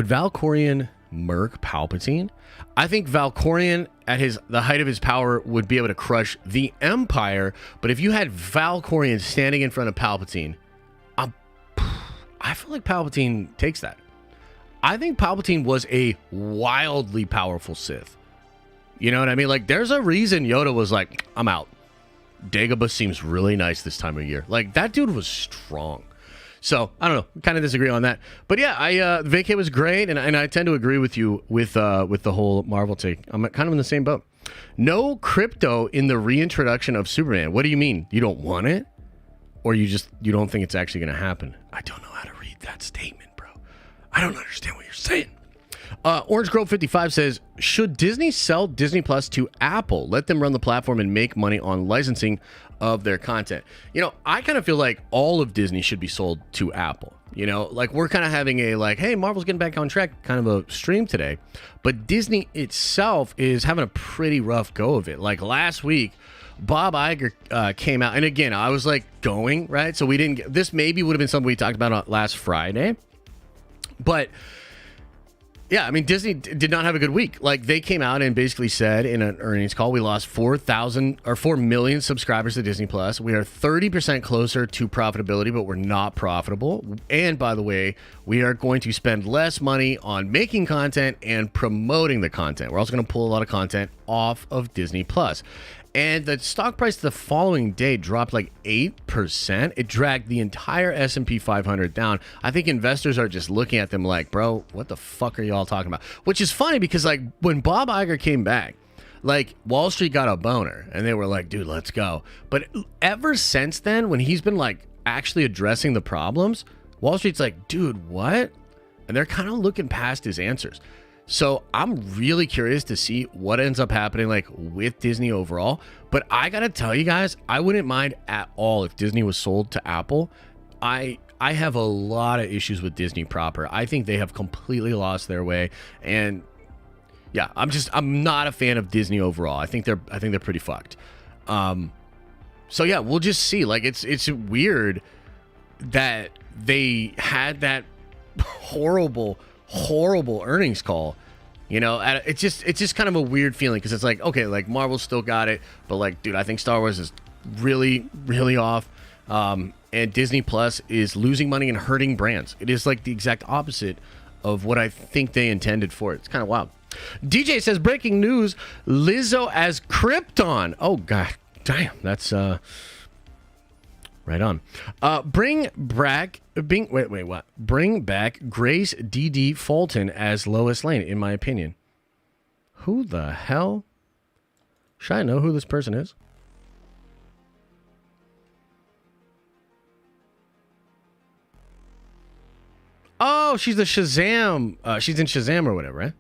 Valkorion murk Palpatine? I think Valkorion at the height of his power would be able to crush the Empire, but if you had Valkorion standing in front of Palpatine, I feel like Palpatine takes that. I think Palpatine was a wildly powerful Sith. You know what I mean? Like, there's a reason Yoda was like, I'm out. Dagobah seems really nice this time of year. Like, that dude was strong. So, I don't know. Kind of disagree on that. But yeah, Vacay was great, and I tend to agree with you with the whole Marvel take. I'm kind of in the same boat. No crypto in the reintroduction of Superman. What do you mean? You don't want it? Or you don't think it's actually going to happen? I don't know how to read that statement, bro. I don't understand what you're saying. Orange Grove 55 says, should Disney sell Disney Plus to Apple? Let them run the platform and make money on licensing of their content. You know, I kind of feel like all of Disney should be sold to Apple. You know, like we're kind of having a like, hey, Marvel's getting back on track kind of a stream today. But Disney itself is having a pretty rough go of it. Like last week, Bob Iger came out. And again, I was like going, right? So we didn't get, this maybe would have been something we talked about last Friday. But yeah, I mean, Disney did not have a good week. Like, they came out and basically said in an earnings call, we lost 4 million subscribers to Disney Plus. We are 30% closer to profitability, but we're not profitable. And by the way, we are going to spend less money on making content and promoting the content. We're also going to pull a lot of content off of Disney Plus. And the stock price the following day dropped like 8%. It dragged the entire S&P 500 down. I think investors are just looking at them like, bro, what the fuck are y'all talking about? Which is funny because like when Bob Iger came back, like Wall Street got a boner and they were like, dude, let's go. But ever since then, when he's been like actually addressing the problems, Wall Street's like, dude, what? And they're kind of looking past his answers. So I'm really curious to see what ends up happening like with Disney overall. But I gotta tell you guys, I wouldn't mind at all if Disney was sold to Apple. I have a lot of issues with Disney proper. I think they have completely lost their way. And yeah, I'm not a fan of Disney overall. I think they're pretty fucked. So yeah, we'll just see. Like it's weird that they had that horrible earnings call, you know. It's just kind of a weird feeling because it's like, okay, like Marvel still got it, but like, dude, I think Star Wars is really off, and Disney Plus is losing money and hurting brands. It is like the exact opposite of what I think they intended for it. It's kind of wild. DJ says, breaking news, Lizzo as Krypton. Oh god damn, that's Right on. Bring back Grace D.D. Fulton as Lois Lane, in my opinion. Who the hell? Should I know who this person is? Oh, she's the Shazam. She's in Shazam or whatever, right?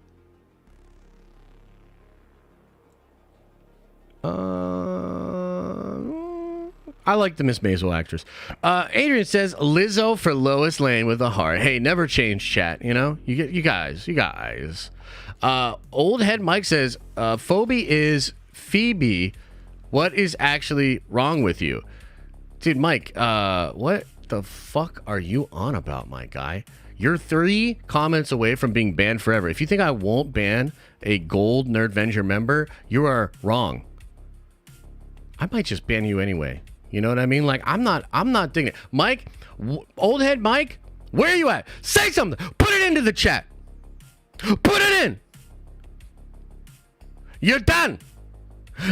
I like the Miss Maisel actress. Adrian says Lizzo for Lois Lane with a heart. Hey, never change, chat. You know, you guys. Old head Mike says Phoebe is Phoebe. What is actually wrong with you, dude? Mike, what the fuck are you on about, my guy? You're 3 comments away from being banned forever. If you think I won't ban a gold Nerdvenger member, you are wrong. I might just ban you anyway. You know what I mean? Like, I'm not digging it. Mike, old head Mike, where are you at? Say something. Put it into the chat. Put it in. You're done.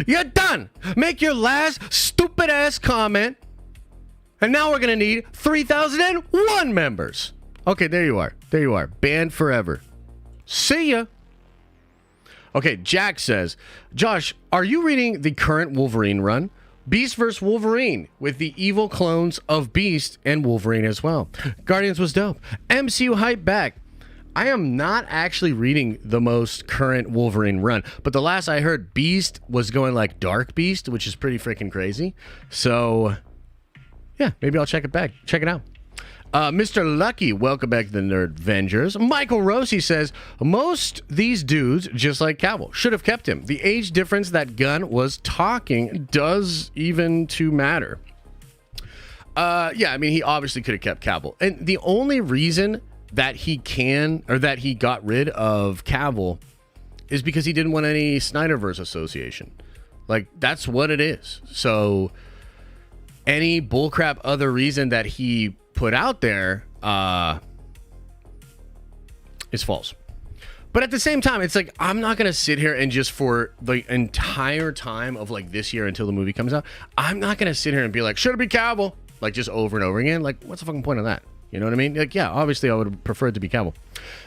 You're done. Make your last stupid ass comment. And now we're going to need 3,001 members. Okay, there you are. There you are. Banned forever. See ya. Okay, Jack says, Josh, are you reading the current Wolverine run? Beast vs. Wolverine with the evil clones of Beast and Wolverine as well. Guardians was dope. MCU hype back. I am not actually reading the most current Wolverine run, but the last I heard, Beast was going like Dark Beast, which is pretty freaking crazy. So, yeah, maybe I'll check it out. Mr. Lucky, welcome back to the Nerdvengers. Michael Rossi says, most these dudes, just like Cavill, should have kept him. The age difference that Gunn was talking does even to matter. Yeah, I mean, he obviously could have kept Cavill. And the only reason that he got rid of Cavill is because he didn't want any Snyderverse association. Like, that's what it is. So, any bullcrap other reason that he put out there is false. But at the same time, it's like, I'm not going to sit here and just for the entire time of like this year until the movie comes out, I'm not going to sit here and be like, should it be Cavill? Like, just over and over again. Like, what's the fucking point of that? You know what I mean? Like, yeah, obviously I would prefer it to be Cavill.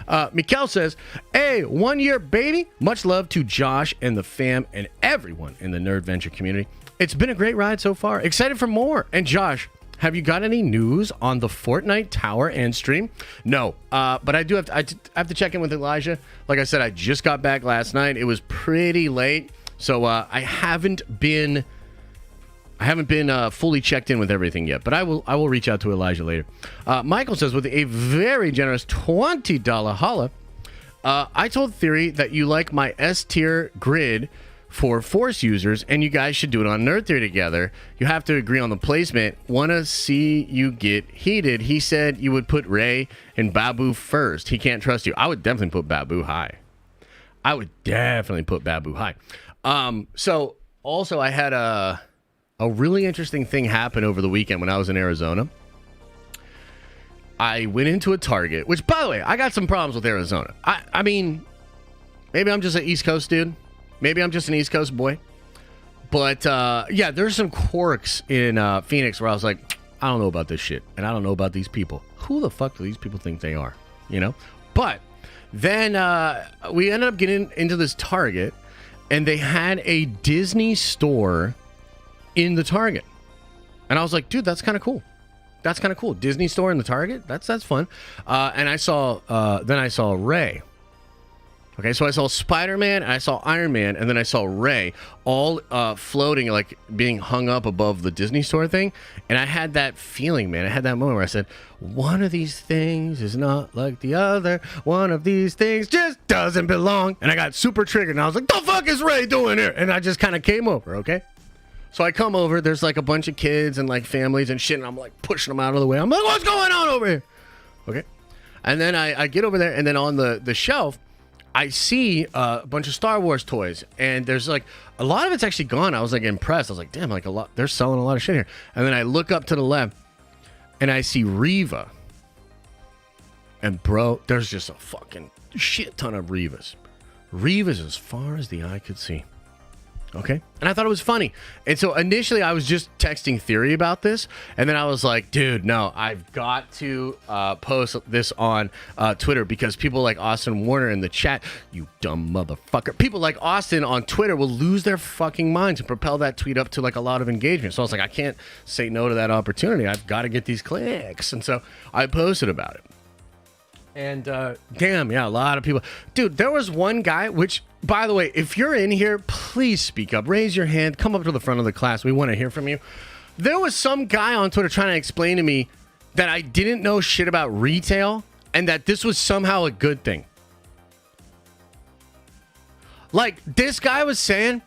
Mikkel says, hey, 1 year baby. Much love to Josh and the fam and everyone in the Nerdventure community. It's been a great ride so far. Excited for more. And Josh, have you got any news on the Fortnite tower and stream? No, but I do have to check in with Elijah. Like I said, I just got back last night. It was pretty late, so I haven't been fully checked in with everything yet. But I will reach out to Elijah later. Michael says, with a very generous $20 holla, I told Theory that you like my S tier grid for Force users, and you guys should do it on Nerd Theory together. You have to agree on the placement. Wanna see you get heated. He said you would put Ray and Babu first. He can't trust you. I would definitely put Babu high. So also I had a really interesting thing happen over the weekend when I was in Arizona. I went into a Target, which, by the way, I got some problems with Arizona. I mean, maybe I'm just an East Coast dude. Maybe I'm just an East Coast boy. But, yeah, there's some quirks in Phoenix where I was like, I don't know about this shit. And I don't know about these people. Who the fuck do these people think they are? You know? But then we ended up getting into this Target, and they had a Disney store in the Target. And I was like, dude, that's kind of cool. That's kind of cool. Disney store in the Target? That's fun. And I saw Ray. Okay, so I saw Spider-Man, I saw Iron Man, and then I saw Ray all floating, like being hung up above the Disney store thing. And I had that feeling, man. I had that moment where I said, one of these things is not like the other. One of these things just doesn't belong. And I got super triggered, and I was like, the fuck is Ray doing here? And I just kind of came over, okay? So I come over, there's like a bunch of kids and like families and shit, and I'm like pushing them out of the way. I'm like, what's going on over here? Okay. And then I get over there, and then on the shelf, I see a bunch of Star Wars toys, and there's like a lot of it's actually gone. I was like impressed. I was like, damn, like they're selling a lot of shit here. And then I look up to the left, and I see Reva. And bro, there's just a fucking shit ton of Revas. Revas as far as the eye could see. Okay. And I thought it was funny. And so initially I was just texting Theory about this. And then I was like, dude, no, I've got to post this on Twitter because people like Austin Warner in the chat, you dumb motherfucker. People like Austin on Twitter will lose their fucking minds and propel that tweet up to like a lot of engagement. So I was like, I can't say no to that opportunity. I've got to get these clicks. And so I posted about it. And damn, yeah, a lot of people. Dude, there was one guy, which, by the way, if you're in here, please speak up. Raise your hand. Come up to the front of the class. We want to hear from you. There was some guy on Twitter trying to explain to me that I didn't know shit about retail and that this was somehow a good thing. Like, this guy was saying,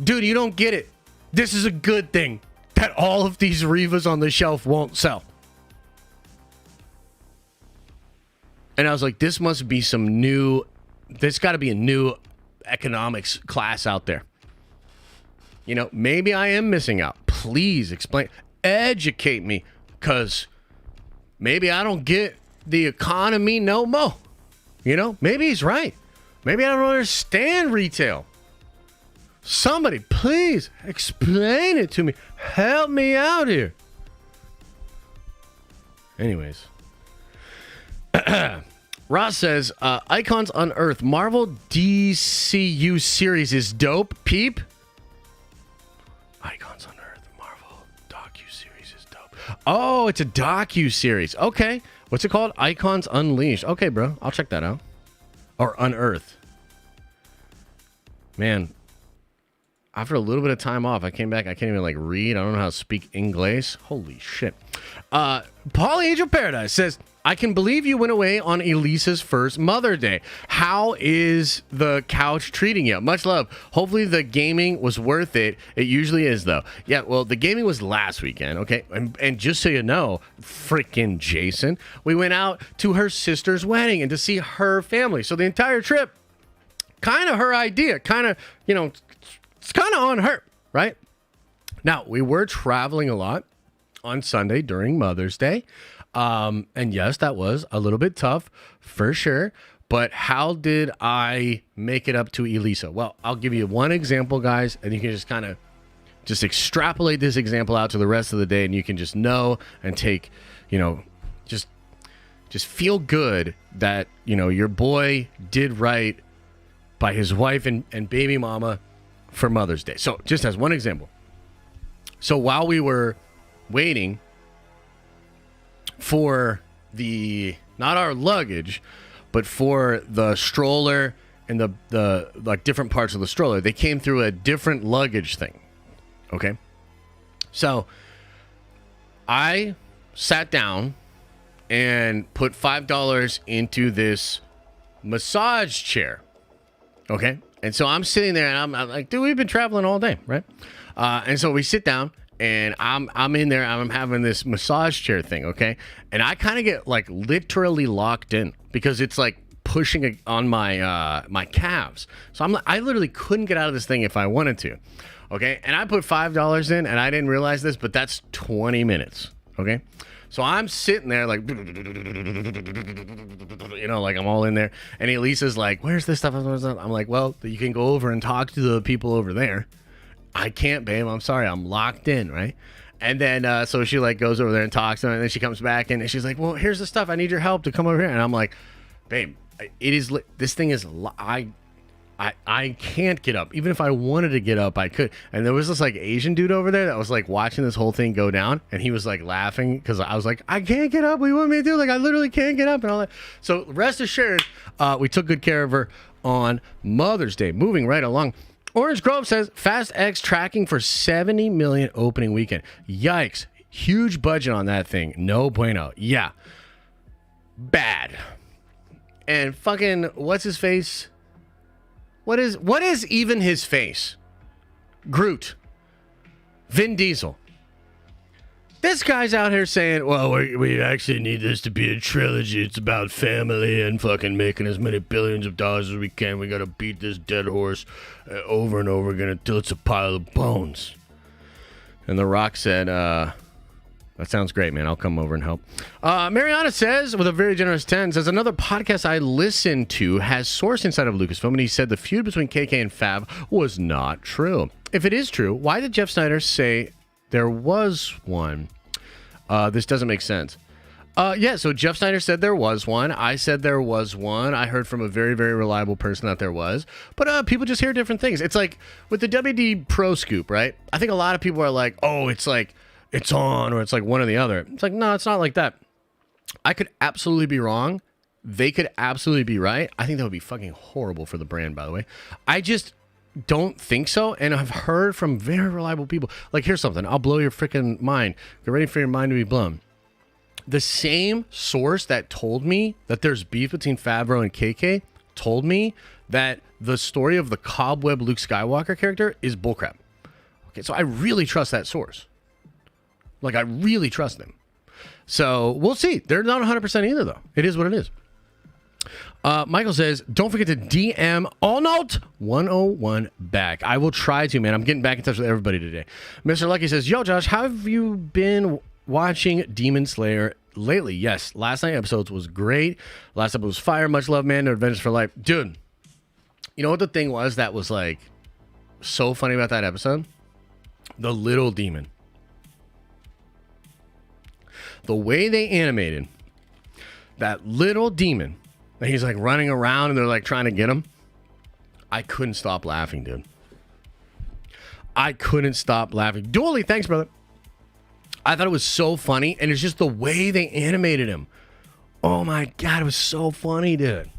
dude, you don't get it. This is a good thing that all of these Revas on the shelf won't sell. And I was like, this must be some new, there's got to be a new economics class out there. You know, maybe I am missing out. Please explain, educate me, because maybe I don't get the economy no more. You know, maybe he's right. Maybe I don't understand retail. Somebody, please explain it to me. Help me out here. Anyways. Ross says, Icons on Earth, Marvel DCU series is dope. Peep. Icons on Earth, Marvel docu-series is dope. Oh, it's a docu-series. Okay. What's it called? Icons Unleashed. Okay, bro. I'll check that out. Or Unearth. Man. After a little bit of time off, I came back. I can't even like read. I don't know how to speak English. Holy shit. Paul Angel Paradise says, I can believe you went away on Elisa's first Mother Day. How is the couch treating you? Much love. Hopefully the gaming was worth it. It usually is, though. Yeah, well, the gaming was last weekend, okay? And just so you know, freaking Jason, we went out to her sister's wedding and to see her family. So the entire trip, kind of her idea. Kind of, you know, it's kind of on her, right? Now, we were traveling a lot on Sunday during Mother's Day. And yes, that was a little bit tough for sure. But how did I make it up to Elisa? Well, I'll give you one example, guys, and you can just kind of just extrapolate this example out to the rest of the day, and you can just know and take, you know, just feel good that, you know, your boy did right by his wife and baby mama for Mother's Day. So just as one example. So while we were waiting for the, not our luggage, but for the stroller and the like different parts of the stroller, they came through a different luggage thing. Okay. So I sat down and put $5 into this massage chair. Okay. And so I'm sitting there and I'm like, dude, we've been traveling all day, right? And so we sit down. And I'm in there, I'm having this massage chair thing, okay? And I kind of get like literally locked in because it's like pushing on my my calves. So I literally couldn't get out of this thing if I wanted to, okay? And I put $5 in, and I didn't realize this, but that's 20 minutes, okay? So I'm sitting there like, you know, like I'm all in there. And Elisa's like, where's this stuff? I'm like, well, you can go over and talk to the people over there. I can't, babe. I'm sorry. I'm locked in, right? And then, so she like goes over there and talks to him, and then she comes back and she's like, well, here's the stuff. I need your help to come over here. And I'm like, babe, it is, this thing is, I can't get up. Even if I wanted to get up, I could. And there was this like Asian dude over there that was like watching this whole thing go down, and he was like laughing because I was like, I can't get up. What do you want me to do? Like, I literally can't get up and all that. So rest assured, we took good care of her on Mother's Day. Moving right along. Orange Grove says Fast X tracking for 70 million opening weekend. Yikes. Huge budget on that thing. No bueno. Yeah. Bad. And fucking, what's his face? What is even his face? Groot. Vin Diesel. This guy's out here saying, well, we actually need this to be a trilogy. It's about family and fucking making as many billions of dollars as we can. We got to beat this dead horse over and over again until it's a pile of bones. And The Rock said, That sounds great, man. I'll come over and help. Mariana says, with a very generous 10, says, another podcast I listened to has source inside of Lucasfilm, and he said the feud between KK and Fav was not true. If it is true, why did Jeff Snyder say there was one? This doesn't make sense. Yeah, so Jeff Snyder said there was one. I said there was one. I heard from a very, very reliable person that there was. But people just hear different things. It's like with the WD Pro Scoop, right? I think a lot of people are like, oh, it's like it's on, or it's like one or the other. It's like, no, it's not like that. I could absolutely be wrong. They could absolutely be right. I think that would be fucking horrible for the brand, by the way. I just don't think so. And I've heard from very reliable people. Like, here's something. I'll blow your freaking mind. Get ready for your mind to be blown. The same source that told me that there's beef between Favreau and KK told me that the story of the cobweb Luke Skywalker character is bullcrap. Okay, so I really trust that source. Like, I really trust them. So we'll see. They're not 100% either, though. It is what it is. Michael says, don't forget to DM Allnote 101 back. I will try to, man. I'm getting back in touch with everybody today. Mr. Lucky says, yo, Josh, how have you been watching Demon Slayer lately? Yes, last night episodes was great. Last episode was fire. Much love, man. No Adventures for Life. Dude, you know what the thing was that was, like, so funny about that episode? The little demon. The way they animated that little demon, and he's like running around and they're like trying to get him. I couldn't stop laughing, dude. I couldn't stop laughing. Dooley, thanks, brother. I thought it was so funny, and it's just the way they animated him. Oh my God, it was so funny, dude.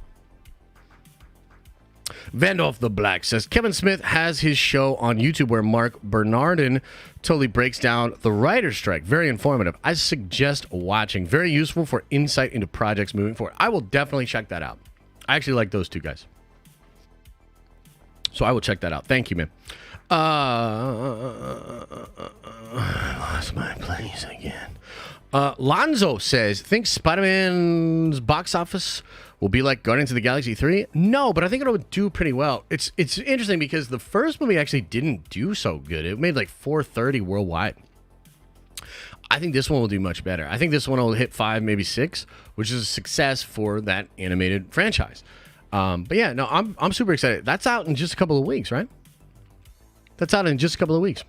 Vandolph the Black says, Kevin Smith has his show on YouTube where Mark Bernardin totally breaks down the writer's strike. Very informative. I suggest watching. Very useful for insight into projects moving forward. I will definitely check that out. I actually like those two guys. So I will check that out. Thank you, man. I lost my place again. Lonzo says, think Spider-Man's box office will be like Guardians of the Galaxy 3? No, but I think it'll do pretty well. It's interesting because the first movie actually didn't do so good. It made like 430 worldwide. I think this one will do much better. I think this one will hit 5, maybe 6, which is a success for that animated franchise. But yeah, no, I'm super excited. That's out in just a couple of weeks, right? That's out in just a couple of weeks.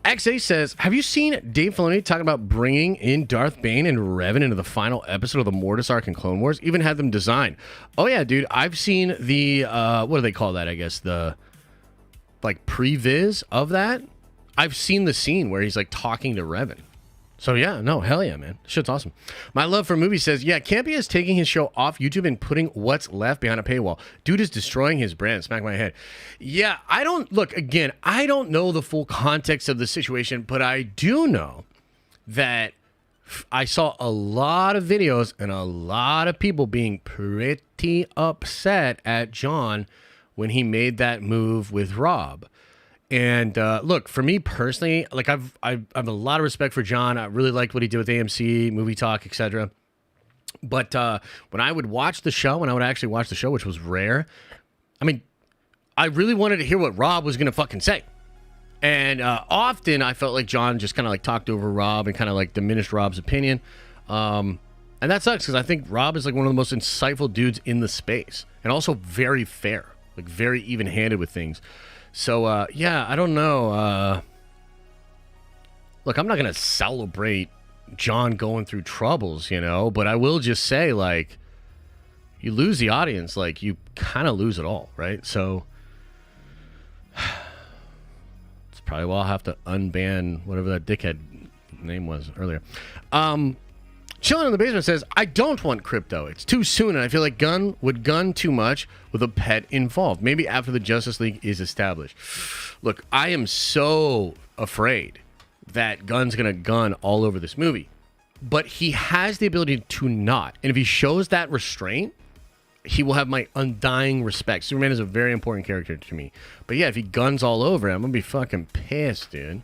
XA says, have you seen Dave Filoni talking about bringing in Darth Bane and Revan into the final episode of the Mortis arc in Clone Wars? Even had them designed. Oh yeah, dude. I've seen the, what do they call that? I guess the, like, previs of that. I've seen the scene where he's like talking to Revan. So yeah, no, hell yeah, man. Shit's awesome. My Love for Movies says, yeah, Campy is taking his show off YouTube and putting what's left behind a paywall. Dude is destroying his brand. Smack my head. Yeah, I don't know the full context of the situation, but I do know that I saw a lot of videos and a lot of people being pretty upset at John when he made that move with Rob. And look, for me personally, like I have a lot of respect for John. I really liked what he did with AMC, Movie Talk, etc. But when I would watch the show, when I would actually watch the show, which was rare, I mean, I really wanted to hear what Rob was gonna fucking say. And often I felt like John just kind of like talked over Rob and kind of like diminished Rob's opinion. And that sucks because I think Rob is like one of the most insightful dudes in the space, and also very fair, like very even-handed with things. So, yeah, I don't know. Look, I'm not going to celebrate John going through troubles, you know, but I will just say, like, you lose the audience, like, you kind of lose it all, right? So, it's probably why I'll have to unban whatever that dickhead name was earlier. Chilling in the Basement says, I don't want crypto. It's too soon, and I feel like Gunn would gun too much with a pet involved. Maybe after the Justice League is established. Look, I am so afraid that Gunn's going to gun all over this movie. But he has the ability to not. And if he shows that restraint, he will have my undying respect. Superman is a very important character to me. But yeah, if he guns all over him, I'm going to be fucking pissed, dude.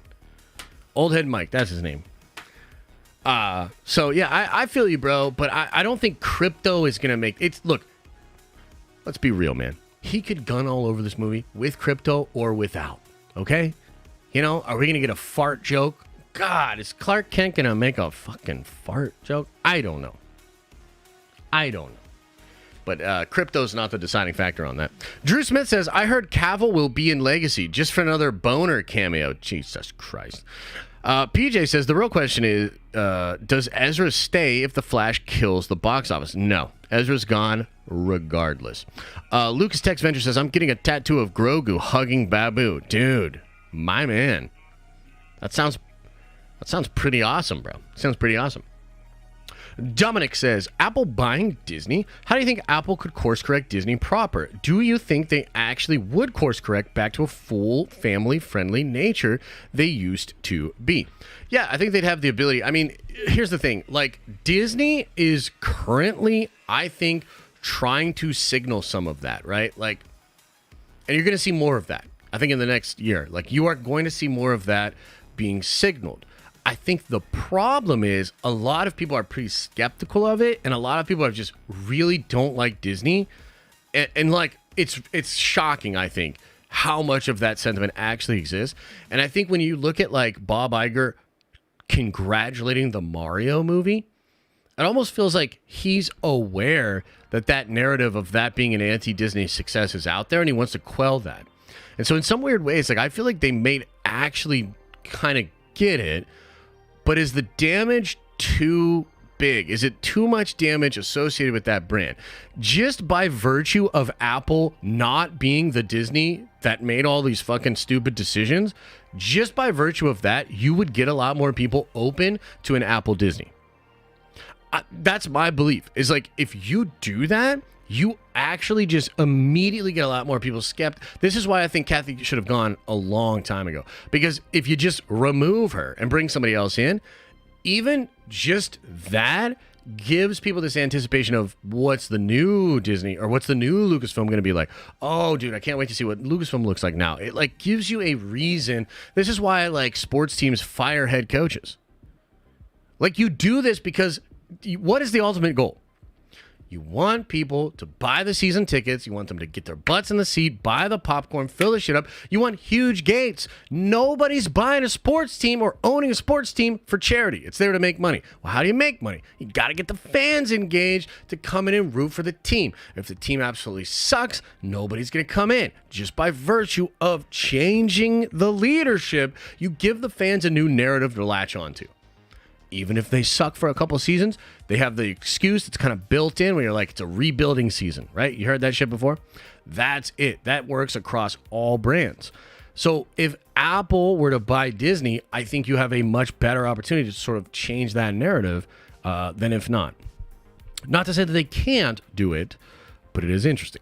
Old Head Mike, that's his name. So yeah, I feel you, bro, but I don't think crypto is gonna make it. Look, let's be real, man. He could gun all over this movie with crypto or without. Okay, you know, are we gonna get a fart joke God, is Clark Kent gonna make a fucking fart joke? I don't know. But crypto's not the deciding factor on that. Drew Smith says, I heard Cavill will be in Legacy just for another boner cameo. Jesus Christ. PJ says, the real question is, does Ezra stay if The Flash kills the box office? No. Ezra's gone regardless. Lucas Tex Venture says, I'm getting a tattoo of Grogu hugging Babu. Dude, my man. That sounds pretty awesome, bro. Sounds pretty awesome. Dominic says, Apple buying Disney? How do you think Apple could course correct Disney proper? Do you think they actually would course correct back to a full family-friendly nature they used to be? Yeah, I think they'd have the ability. I mean, here's the thing. Like, Disney is currently, I think, trying to signal some of that, right? Like, and you're going to see more of that, I think, in the next year. Like, you are going to see more of that being signaled. I think the problem is a lot of people are pretty skeptical of it, and a lot of people are just really don't like Disney. And like, it's shocking, I think, how much of that sentiment actually exists. And I think when you look at like Bob Iger congratulating the Mario movie, it almost feels like he's aware that that narrative of that being an anti-Disney success is out there, and he wants to quell that. And so in some weird ways, like, I feel like they may actually kind of get it. But is the damage too big? Is it too much damage associated with that brand? Just by virtue of Apple not being the Disney that made all these fucking stupid decisions, just by virtue of that, you would get a lot more people open to an Apple Disney. That's my belief. Is like, if you do that, you actually just immediately get a lot more people skeptical. This is why I think Kathy should have gone a long time ago. Because if you just remove her and bring somebody else in, even just that gives people this anticipation of what's the new Disney or what's the new Lucasfilm going to be like. Oh, dude, I can't wait to see what Lucasfilm looks like now. It like gives you a reason. This is why like sports teams fire head coaches. Like, you do this because what is the ultimate goal? You want people to buy the season tickets. You want them to get their butts in the seat, buy the popcorn, fill the shit up. You want huge gates. Nobody's buying a sports team or owning a sports team for charity. It's there to make money. Well, how do you make money? You got to get the fans engaged to come in and root for the team. If the team absolutely sucks, nobody's going to come in. Just by virtue of changing the leadership, you give the fans a new narrative to latch onto. Even if they suck for a couple seasons, they have the excuse that's kind of built in where you're like, it's a rebuilding season, right? You heard that shit before? That's it. That works across all brands. So if Apple were to buy Disney, I think you have a much better opportunity to sort of change that narrative than if not. Not to say that they can't do it, but it is interesting.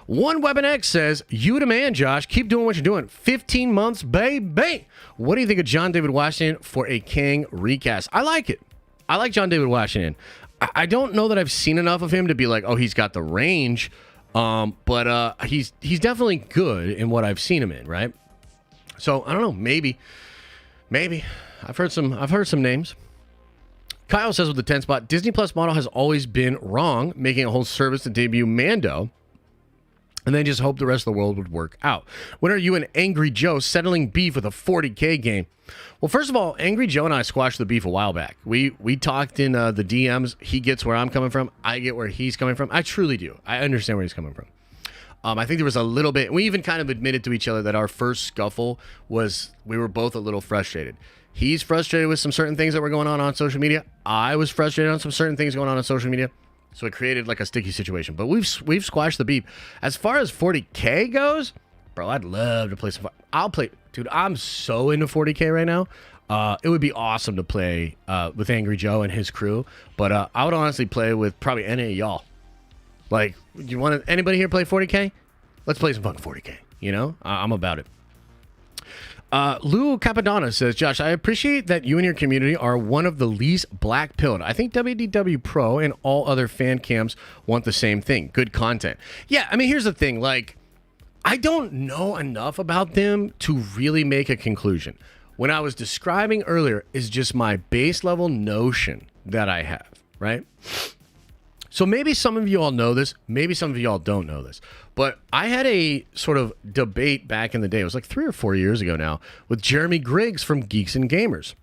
One Weapon X says, you the man, Josh. Keep doing what you're doing. 15 months, baby. What do you think of John David Washington for a Kang recast? I like it. I like John David Washington. I don't know that I've seen enough of him to be like, oh, he's got the range. But he's definitely good in what I've seen him in, right? So I don't know. Maybe. I've heard some names. Kyle says with the 10 spot, Disney Plus model has always been wrong, making a whole service to debut Mando. And then just hope the rest of the world would work out. When are you and Angry Joe settling beef with a 40K game? Well, first of all, Angry Joe and I squashed the beef a while back. We talked in the DMs. He gets where I'm coming from. I get where he's coming from. I truly do. I understand where he's coming from. I think there was a little bit. We even kind of admitted to each other that our first scuffle was we were both a little frustrated. He's frustrated with some certain things that were going on social media. I was frustrated on some certain things going on social media. So it created like a sticky situation. But we've squashed the beef. As far as 40K goes, bro, I'd love to play some. I'll play. Dude, I'm so into 40K right now. It would be awesome to play with Angry Joe and his crew. But I would honestly play with probably any of y'all. Like, you want anybody here play 40K? Let's play some fucking 40K. You know? I'm about it. Lou Capadonna says, Josh, I appreciate that you and your community are one of the least black-pilled. I think WDW Pro and all other fan cams want the same thing. Good content. Yeah, I mean, here's the thing. Like, I don't know enough about them to really make a conclusion. What I was describing earlier is just my base level notion that I have, right? So maybe some of you all know this. Maybe some of you all don't know this. But I had a sort of debate back in the day. It was like 3 or 4 years ago now with Jeremy Griggs from Geeks and Gamers.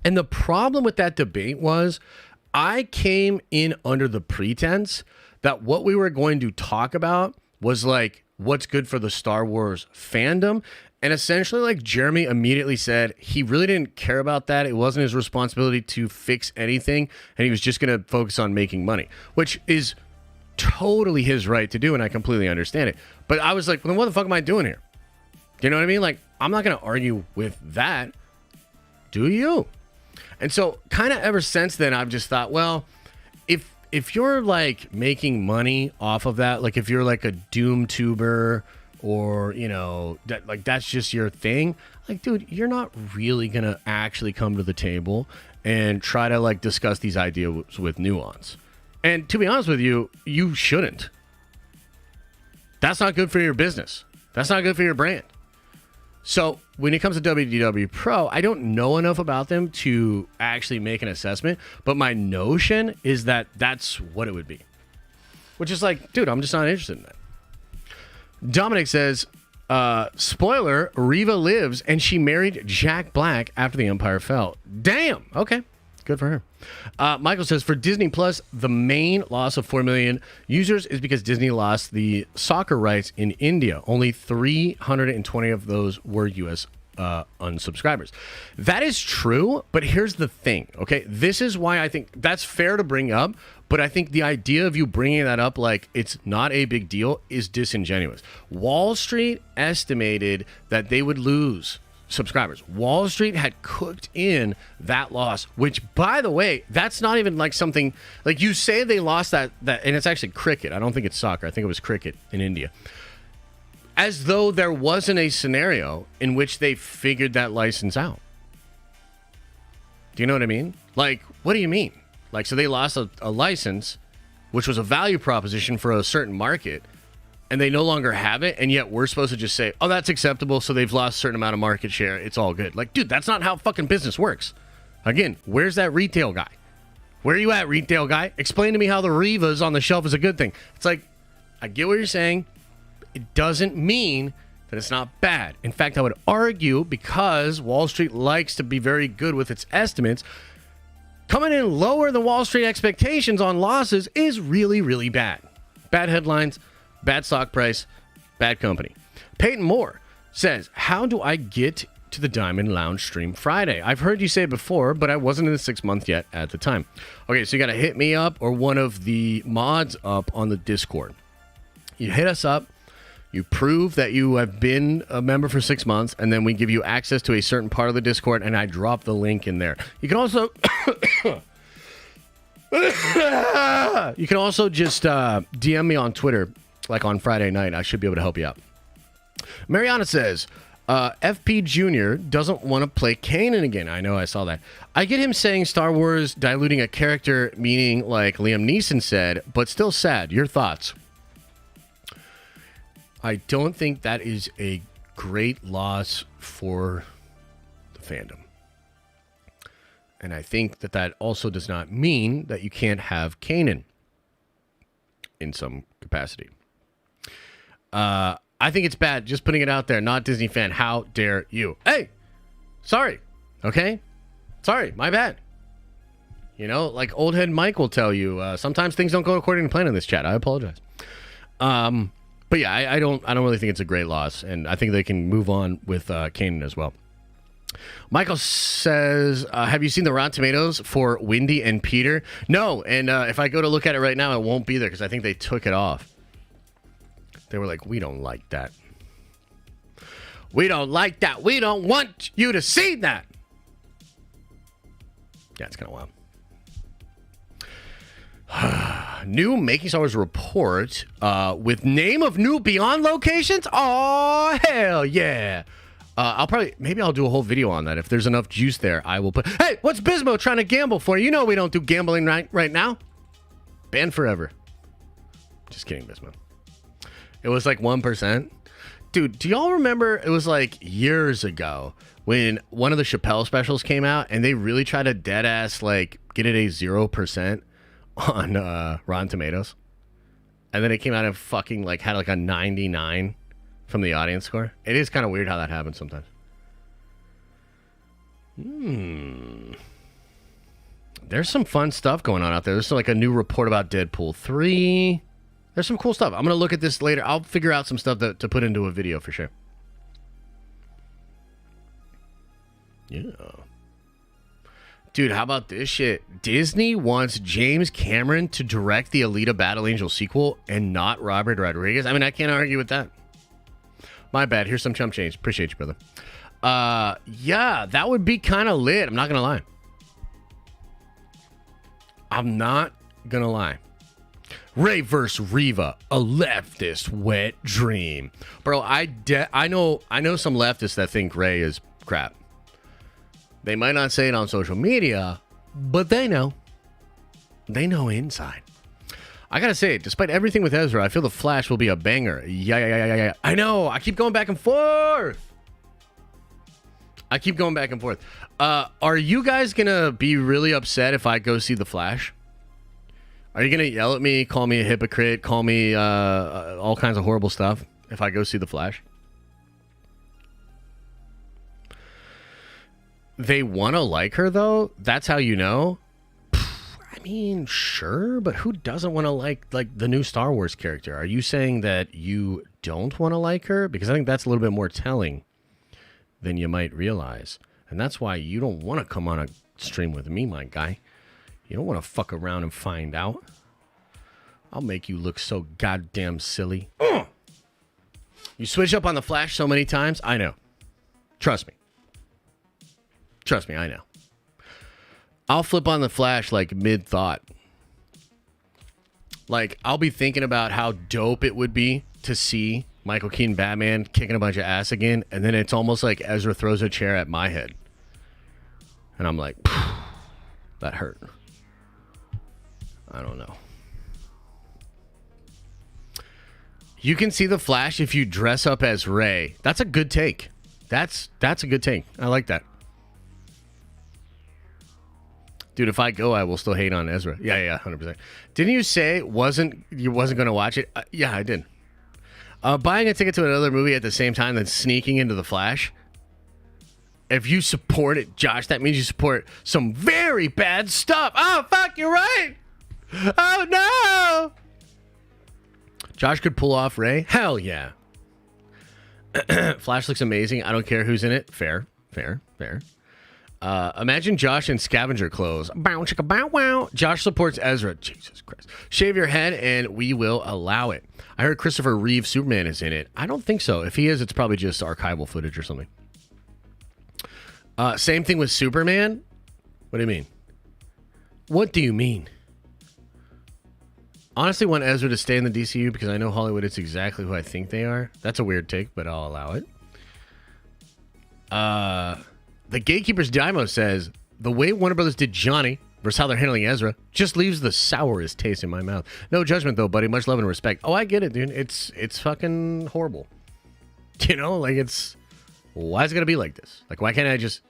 And the problem with that debate was I came in under the pretense that what we were going to talk about was like what's good for the Star Wars fandom. And essentially, like, Jeremy immediately said he really didn't care about that. It wasn't his responsibility to fix anything, and he was just going to focus on making money, which is totally his right to do, and I completely understand it. But I was like, well, then what the fuck am I doing here? You know what I mean? Like, I'm not going to argue with that. Do you? And so kind of ever since then, I've just thought, well, if you're, like, making money off of that, like if you're like a Doom tuber or, you know, that, like, that's just your thing, like, dude, you're not really gonna actually come to the table and try to, like, discuss these ideas with nuance. And to be honest with you, you shouldn't. That's not good for your business. That's not good for your brand. So when it comes to WDW Pro, I don't know enough about them to actually make an assessment, but my notion is that that's what it would be, which is like, dude, I'm just not interested in that. Dominic says, spoiler, Reva lives and she married Jack Black after the Empire fell. Damn. Okay. Good for her. Michael says, for Disney Plus, the main loss of 4 million users is because Disney lost the soccer rights in India. Only 320 of those were U.S. Unsubscribers. That is true, but here's the thing, okay? This is why I think that's fair to bring up, but I think the idea of you bringing that up like it's not a big deal is disingenuous. Wall Street estimated that they would lose subscribers. Wall Street had cooked in that loss, which, by the way, that's not even like something like you say they lost that and it's actually cricket. I don't think it's soccer. I think it was cricket in India. As though there wasn't a scenario in which they figured that license out. Do you know what I mean? Like, what do you mean? Like, so they lost a license, which was a value proposition for a certain market, and they no longer have it, and yet we're supposed to just say, oh, that's acceptable, so they've lost a certain amount of market share. It's all good. Like, dude, that's not how fucking business works. Again, where's that retail guy? Where are you at, retail guy? Explain to me how the Revas on the shelf is a good thing. It's like, I get what you're saying. It doesn't mean that it's not bad. In fact, I would argue, because Wall Street likes to be very good with its estimates, coming in lower than Wall Street expectations on losses is really, really bad. Bad headlines, bad stock price, bad company. Peyton Moore says, how do I get to the Diamond Lounge stream Friday? I've heard you say it before, but I wasn't in the 6 month yet at the time. Okay, so you got to hit me up or one of the mods up on the Discord. You hit us up. You prove that you have been a member for 6 months, and then we give you access to a certain part of the Discord, and I drop the link in there. You can also just DM me on Twitter, like on Friday night. I should be able to help you out. Mariana says, FP Jr. doesn't want to play Kanan again. I know, I saw that. I get him saying Star Wars diluting a character, meaning like Liam Neeson said, but still sad. Your thoughts? I don't think that is a great loss for the fandom. And I think that that also does not mean that you can't have Kanan in some capacity. I think it's bad. Just putting it out there. Not Disney fan. How dare you? Hey, sorry. Okay? Sorry. My bad. You know, like old head Mike will tell you, sometimes things don't go according to plan in this chat. I apologize. But yeah, I don't really think it's a great loss, and I think they can move on with Kanan as well. Michael says, have you seen the Rotten Tomatoes for Wendy and Peter? No, and if I go to look at it right now, it won't be there because I think they took it off. They were like, we don't like that. We don't like that. We don't want you to see that. Yeah, it's kind of wild. New Making Star Wars report with name of new Beyond locations. Oh, hell yeah. Maybe I'll do a whole video on that. If there's enough juice there, I will put. Hey, what's Bismo trying to gamble for? You know we don't do gambling right now. Banned forever. Just kidding, Bismo. It was like 1%. Dude, do y'all remember it was like years ago when one of the Chappelle specials came out and they really tried to dead ass like get it a 0% on Rotten Tomatoes? And then it came out and fucking like had like a 99 from the audience score. It is kind of weird how that happens sometimes. There's some fun stuff going on out there. There's like a new report about Deadpool 3. There's some cool stuff. I'm going to look at this later. I'll figure out some stuff to put into a video for sure. Yeah. Dude, how about this shit? Disney wants James Cameron to direct the Alita Battle Angel sequel and not Robert Rodriguez. I mean, I can't argue with that. My bad. Here's some chump change. Appreciate you, brother. Yeah, that would be kind of lit. I'm not going to lie. I'm not going to lie. Ray vs. Reva, a leftist wet dream. Bro, I know some leftists that think Ray is crap. They might not say it on social media, but they know. They know inside. I gotta say, despite everything with Ezra, I feel The Flash will be a banger. Yeah. I know. I keep going back and forth. Are you guys gonna be really upset if I go see The Flash? Are you gonna yell at me, call me a hypocrite, call me all kinds of horrible stuff if I go see The Flash? They want to like her, though? That's how you know? I mean, sure, but who doesn't want to like the new Star Wars character? Are you saying that you don't want to like her? Because I think that's a little bit more telling than you might realize. And that's why you don't want to come on a stream with me, my guy. You don't want to fuck around and find out. I'll make you look so goddamn silly. You switch up on The Flash so many times? I know. Trust me. I know. I'll flip on The Flash like mid-thought. Like, I'll be thinking about how dope it would be to see Michael Keaton Batman kicking a bunch of ass again, and then it's almost like Ezra throws a chair at my head. And I'm like, that hurt. I don't know. You can see The Flash if you dress up as Ray. That's a good take. That's a good take. I like that. Dude, if I go, I will still hate on Ezra. Yeah, 100%. Didn't you say you wasn't going to watch it? Yeah, I did. Buying a ticket to another movie at the same time than sneaking into The Flash. If you support it, Josh, that means you support some very bad stuff. Oh, fuck, you're right. Oh, no. Josh could pull off Ray. Hell yeah. Flash looks amazing. I don't care who's in it. Fair. Imagine Josh in scavenger clothes. Bow, chicka, bow, wow. Josh supports Ezra. Jesus Christ. Shave your head and we will allow it. I heard Christopher Reeve Superman is in it. I don't think so. If he is, it's probably just archival footage or something. Same thing with Superman. What do you mean? What do you mean? Honestly, want Ezra to stay in the DCU because I know Hollywood is exactly who I think they are. That's a weird take, but I'll allow it. The Gatekeeper's Daimo says, the way Warner Brothers did Johnny versus how they're handling Ezra just leaves the sourest taste in my mouth. No judgment, though, buddy. Much love and respect. Oh, I get it, dude. It's fucking horrible. You know, like why is it going to be like this? Like, why can't I just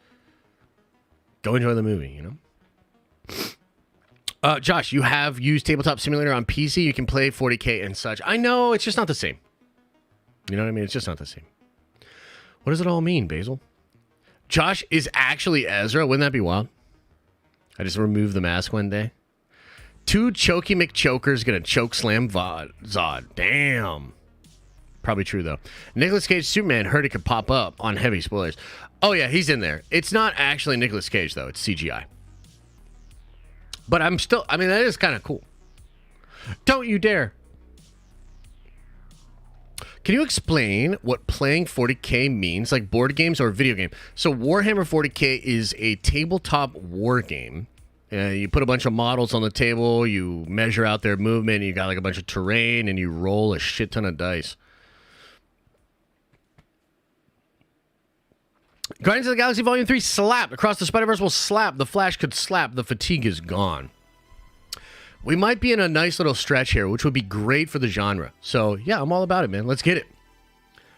go enjoy the movie, you know? Josh, you have used Tabletop Simulator on PC. You can play 40K and such. I know, it's just not the same. You know what I mean? It's just not the same. What does it all mean, Basil? Josh is actually Ezra. Wouldn't that be wild? I just removed the mask one day. 2 Chokey McChokers gonna choke slam Zod. Damn. Probably true, though. Nicolas Cage Superman heard it could pop up on heavy spoilers. Oh, yeah, he's in there. It's not actually Nicolas Cage, though. It's CGI. But I mean, that is kind of cool. Don't you dare. Can you explain what playing 40K means, like board games or video game? So Warhammer 40K is a tabletop war game. You put a bunch of models on the table, you measure out their movement, and you got like a bunch of terrain, and you roll a shit ton of dice. Guardians of the Galaxy Volume 3 slapped. Across the Spider-Verse will slap. The Flash could slap. The fatigue is gone. We might be in a nice little stretch here, which would be great for the genre. So, yeah, I'm all about it, man. Let's get it.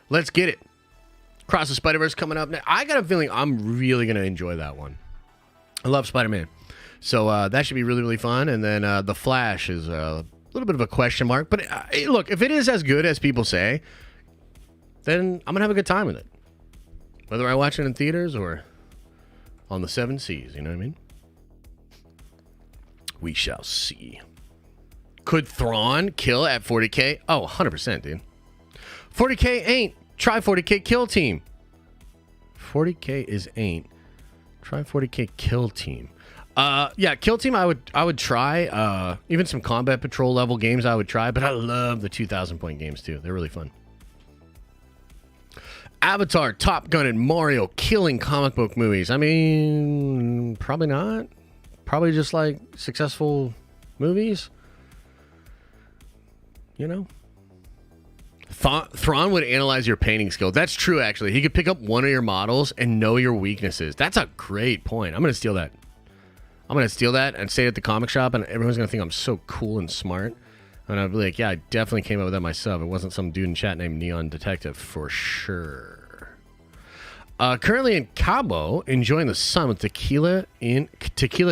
Let's get it. Across the Spider-Verse coming up next. I got a feeling I'm really going to enjoy that one. I love Spider-Man. So, that should be really, really fun. And then The Flash is a little bit of a question mark. But, look, if it is as good as people say, then I'm going to have a good time with it. Whether I watch it in theaters or on the 7 seas, you know what I mean? We shall see. Could Thrawn kill at 40K? Oh, 100%, dude. 40K ain't. Try 40K kill team. 40K is ain't. Try 40K kill team. Yeah, kill team I would try. Even some combat patrol level games I would try, but I love the 2,000 point games too. They're really fun. Avatar, Top Gun, and Mario killing comic book movies. I mean, probably not. Probably just like successful movies. You know? Thrawn would analyze your painting skill. That's true, actually. He could pick up one of your models and know your weaknesses. That's a great point. I'm going to steal that. I'm going to steal that and say it at the comic shop, and everyone's going to think I'm so cool and smart. And I'd be like, yeah, I definitely came up with that myself. It wasn't some dude in chat named Neon Detective for sure. Currently in Cabo, enjoying the sun with tequila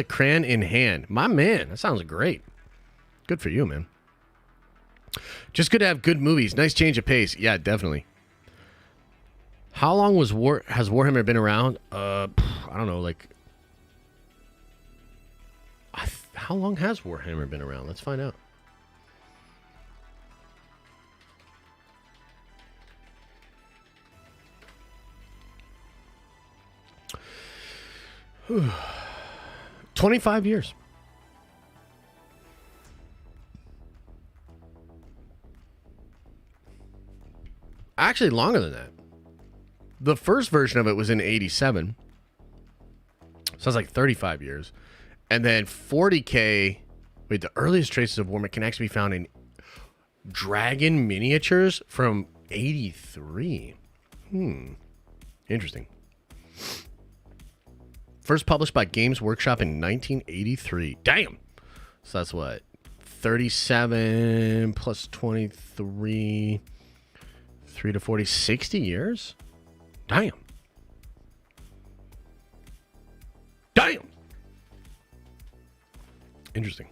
cran in hand. My man, that sounds great. Good for you, man. Just good to have good movies. Nice change of pace. Yeah, definitely. How long has Warhammer been around? I don't know, like... How long has Warhammer been around? Let's find out. Whew. 25 years. Actually, longer than that. The first version of it was in 87. So that's like 35 years. And then 40K, wait, the earliest traces of Warhammer can actually be found in Dragon miniatures from 83. Interesting. First published by Games Workshop in 1983. Damn. So that's what? 37 plus 23... 3 to 40, 60 years? Damn. Damn. Interesting.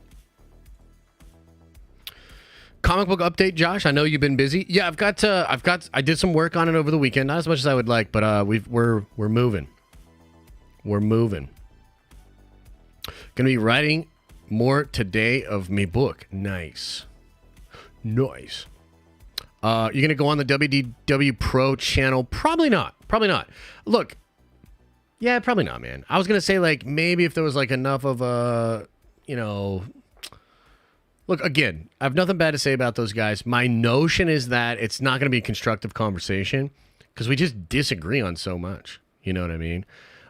Comic book update, Josh. I know you've been busy. Yeah, I did some work on it over the weekend. Not as much as I would like, but we're moving. We're moving. Gonna be writing more today of me book. Nice. Nice. You're going to go on the WDW Pro channel? Probably not. Probably not. Look, yeah, probably not, man. I was going to say, like, maybe if there was, like, enough of a, look, again, I have nothing bad to say about those guys. My notion is that it's not going to be a constructive conversation because we just disagree on so much. You know what I mean?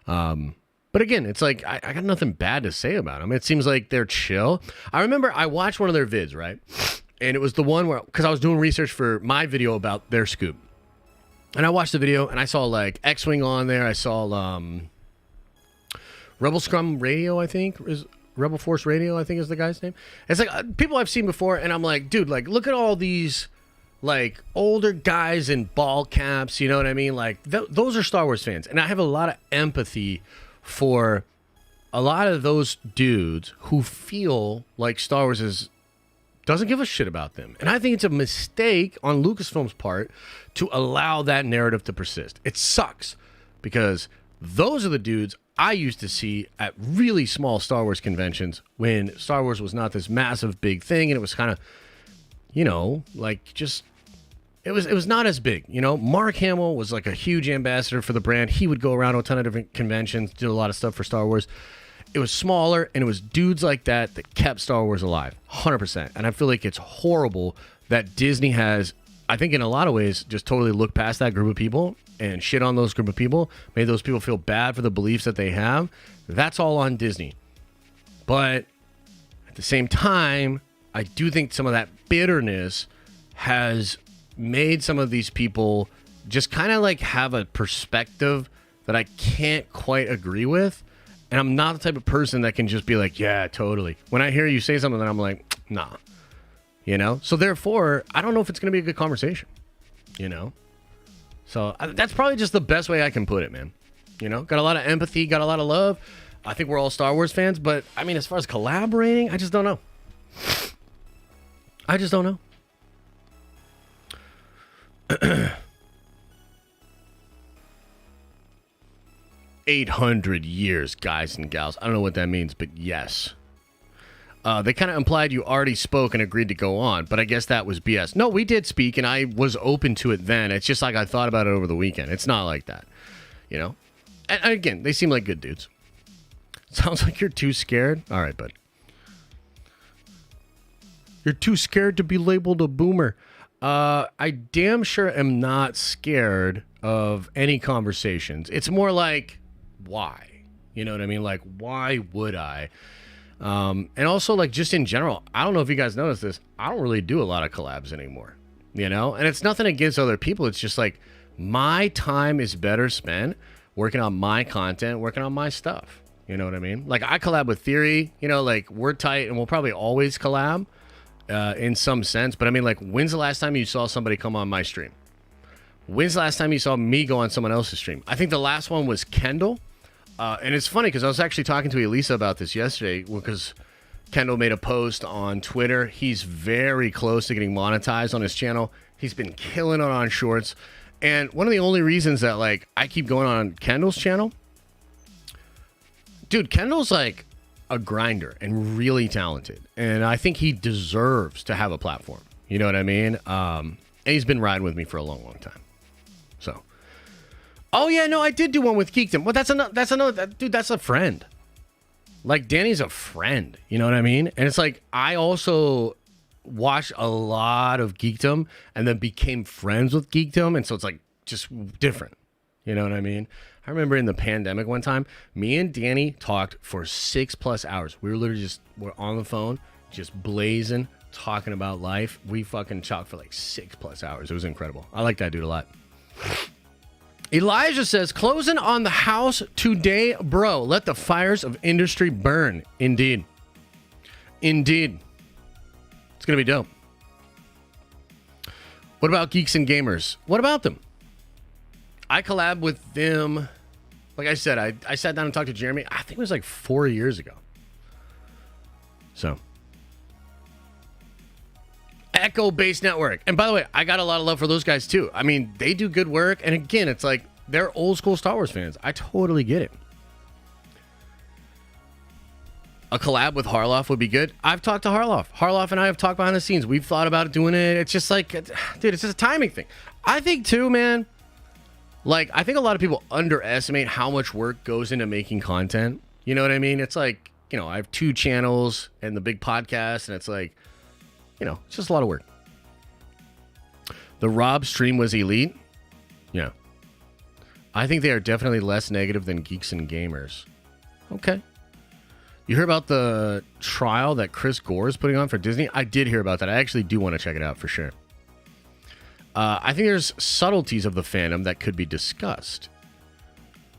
But again, it's like, I got nothing bad to say about them. It seems like they're chill. I remember I watched one of their vids, right? And it was the one where, because I was doing research for my video about their scoop. And I watched the video and I saw like X-Wing on there. I saw Rebel Scrum Radio, I think, is Rebel Force Radio, I think is the guy's name. It's like people I've seen before, and I'm like, dude, like, look at all these like older guys in ball caps, you know what I mean? Like those are Star Wars fans. And I have a lot of empathy for a lot of those dudes who feel like Star Wars doesn't give a shit about them. And I think it's a mistake on Lucasfilm's part to allow that narrative to persist. It sucks because those are the dudes I used to see at really small Star Wars conventions when Star Wars was not this massive big thing, and it was kind of, like just it was not as big. Mark Hamill was like a huge ambassador for the brand. He would go around to a ton of different conventions, did a lot of stuff for Star Wars. It was smaller, and it was dudes like that kept Star Wars alive, 100%. And I feel like it's horrible that Disney has, I think in a lot of ways, just totally looked past that group of people and shit on those group of people, made those people feel bad for the beliefs that they have. That's all on Disney. But at the same time, I do think some of that bitterness has made some of these people just kind of like have a perspective that I can't quite agree with. And I'm not the type of person that can just be like, yeah, totally. When I hear you say something, then I'm like, nah. So therefore, I don't know if it's going to be a good conversation. So that's probably just the best way I can put it, man. Got a lot of empathy, got a lot of love. I think we're all Star Wars fans. But, I mean, as far as collaborating, I just don't know. 800 years, guys and gals. I don't know what that means, but yes. They kind of implied you already spoke and agreed to go on, but I guess that was BS. No, we did speak, and I was open to it then. It's just like I thought about it over the weekend. It's not like that, you know? And again, they seem like good dudes. Sounds like you're too scared. All right, bud. You're too scared to be labeled a boomer. I damn sure am not scared of any conversations. It's more like, why? You know what I mean? Like, why would I? And also, like, just in general, I don't know if you guys noticed this. I don't really do a lot of collabs anymore, you know? And it's nothing against other people. It's just like my time is better spent working on my content, working on my stuff. You know what I mean? Like, I collab with Theory, you know, like, we're tight and we'll probably always collab in some sense. But I mean, like, when's the last time you saw somebody come on my stream? When's the last time you saw me go on someone else's stream? I think the last one was Kendall. And it's funny because I was actually talking to Elisa about this yesterday because Kendall made a post on Twitter. He's very close to getting monetized on his channel. He's been killing it on shorts. And one of the only reasons that, like, I keep going on Kendall's channel, dude, Kendall's like a grinder and really talented. And I think he deserves to have a platform. You know what I mean? And he's been riding with me for a long, long time. So. Oh, yeah, no, I did do one with Geekdom. Well, that's another, dude, that's a friend. Like, Danny's a friend, you know what I mean? And it's like, I also watched a lot of Geekdom and then became friends with Geekdom. And so it's like, just different, you know what I mean? I remember in the pandemic one time, me and Danny talked for 6+ hours. We were literally we're on the phone, just blazing, talking about life. We fucking talked for like 6+ hours. It was incredible. I like that dude a lot. Elijah says, closing on the house today, bro. Let the fires of industry burn. Indeed. Indeed. It's going to be dope. What about Geeks and Gamers? What about them? I collab with them. Like I said, I sat down and talked to Jeremy. I think it was like 4 years ago. So. Echo Base Network. And by the way, I got a lot of love for those guys too. I mean, they do good work. And again, it's like they're old school Star Wars fans. I totally get it. A collab with Harloff would be good. I've talked to Harloff. Harloff and I have talked behind the scenes. We've thought about doing it. It's just like, dude, it's just a timing thing. I think too, man. Like, I think a lot of people underestimate how much work goes into making content. You know what I mean? It's like, you know, I have 2 channels and the big podcast, and it's like, you know, it's just a lot of work. The Rob stream was elite. Yeah. I think they are definitely less negative than Geeks and Gamers. Okay. You heard about the trial that Chris Gore is putting on for Disney? I did hear about that. I actually do want to check it out for sure. I think there's subtleties of the fandom that could be discussed.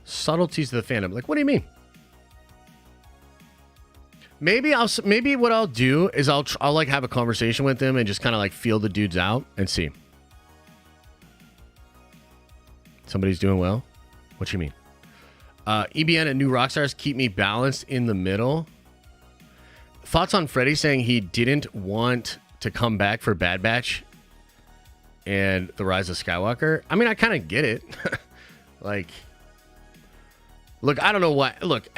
Subtleties of the fandom. Like, what do you mean? Maybe what I'll do is I'll like have a conversation with them and just kind of like feel the dudes out and see. Somebody's doing well? What you mean? EBN and New Rockstars keep me balanced in the middle. Thoughts on Freddy saying he didn't want to come back for Bad Batch and The Rise of Skywalker? I mean, I kind of get it. Like, look, I don't know why. Look,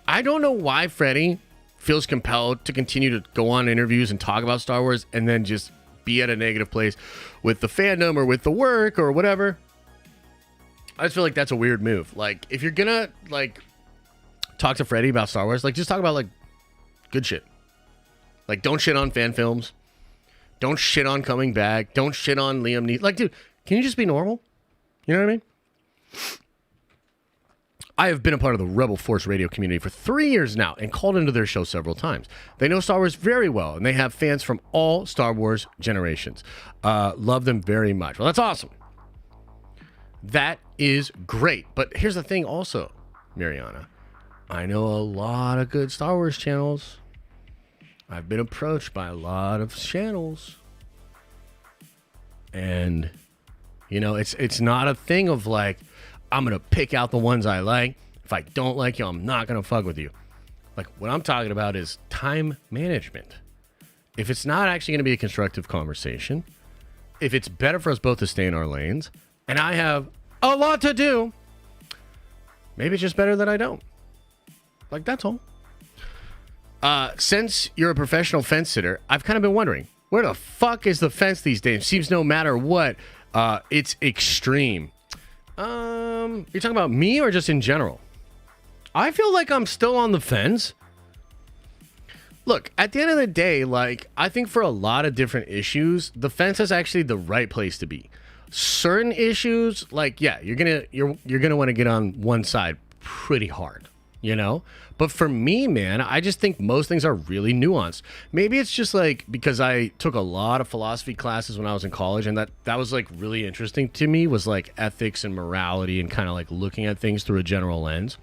I don't know why Freddie feels compelled to continue to go on interviews and talk about Star Wars and then just be at a negative place with the fandom or with the work or whatever. I just feel like that's a weird move. Like, if you're gonna, like, talk to Freddie about Star Wars, like, just talk about, like, good shit. Like, don't shit on fan films. Don't shit on coming back. Don't shit on Liam Neeson. Like, dude, can you just be normal? You know what I mean? I have been a part of the Rebel Force radio community for 3 years now and called into their show several times. They know Star Wars very well, and they have fans from all Star Wars generations. Love them very much. Well, that's awesome. That is great. But here's the thing also, Mariana. I know a lot of good Star Wars channels. I've been approached by a lot of channels. And, you know, it's not a thing of like, I'm going to pick out the ones I like. If I don't like you, I'm not going to fuck with you. Like, what I'm talking about is time management. If it's not actually going to be a constructive conversation, if it's better for us both to stay in our lanes, and I have a lot to do, maybe it's just better that I don't. Like, that's all. Since you're a professional fence sitter, I've kind of been wondering, where the fuck is the fence these days? Seems no matter what, it's extreme. You're talking about me or just in general? I feel like I'm still on the fence. Look, at the end of the day, like, I think for a lot of different issues, the fence is actually the right place to be. Certain issues, like, yeah, you're gonna want to get on one side pretty hard, you know? But for me, man, I just think most things are really nuanced. Maybe it's just like because I took a lot of philosophy classes when I was in college, and that was like really interesting to me, was like ethics and morality and kind of like looking at things through a general lens.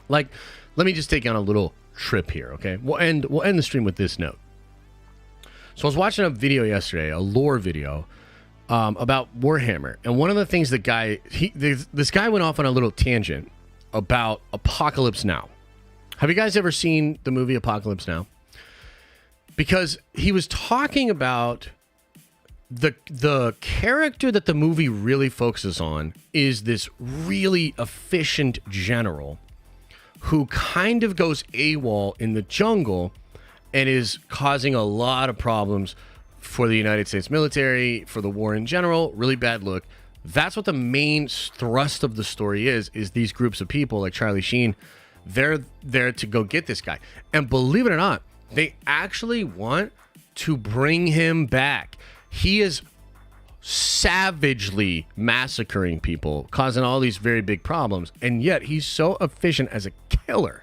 Like, let me just take you on a little trip here, okay? We'll end the stream with this note. So I was watching a video yesterday, a lore video, about Warhammer, and one of the things this guy went off on a little tangent about Apocalypse Now. Have you guys ever seen the movie Apocalypse Now? Because he was talking about the character that the movie really focuses on is this really efficient general who kind of goes AWOL in the jungle and is causing a lot of problems for the United States military, for the war in general. Really bad look. That's what the main thrust of the story is these groups of people like Charlie Sheen. They're there to go get this guy. And believe it or not, they actually want to bring him back. He is savagely massacring people, causing all these very big problems, and yet he's so efficient as a killer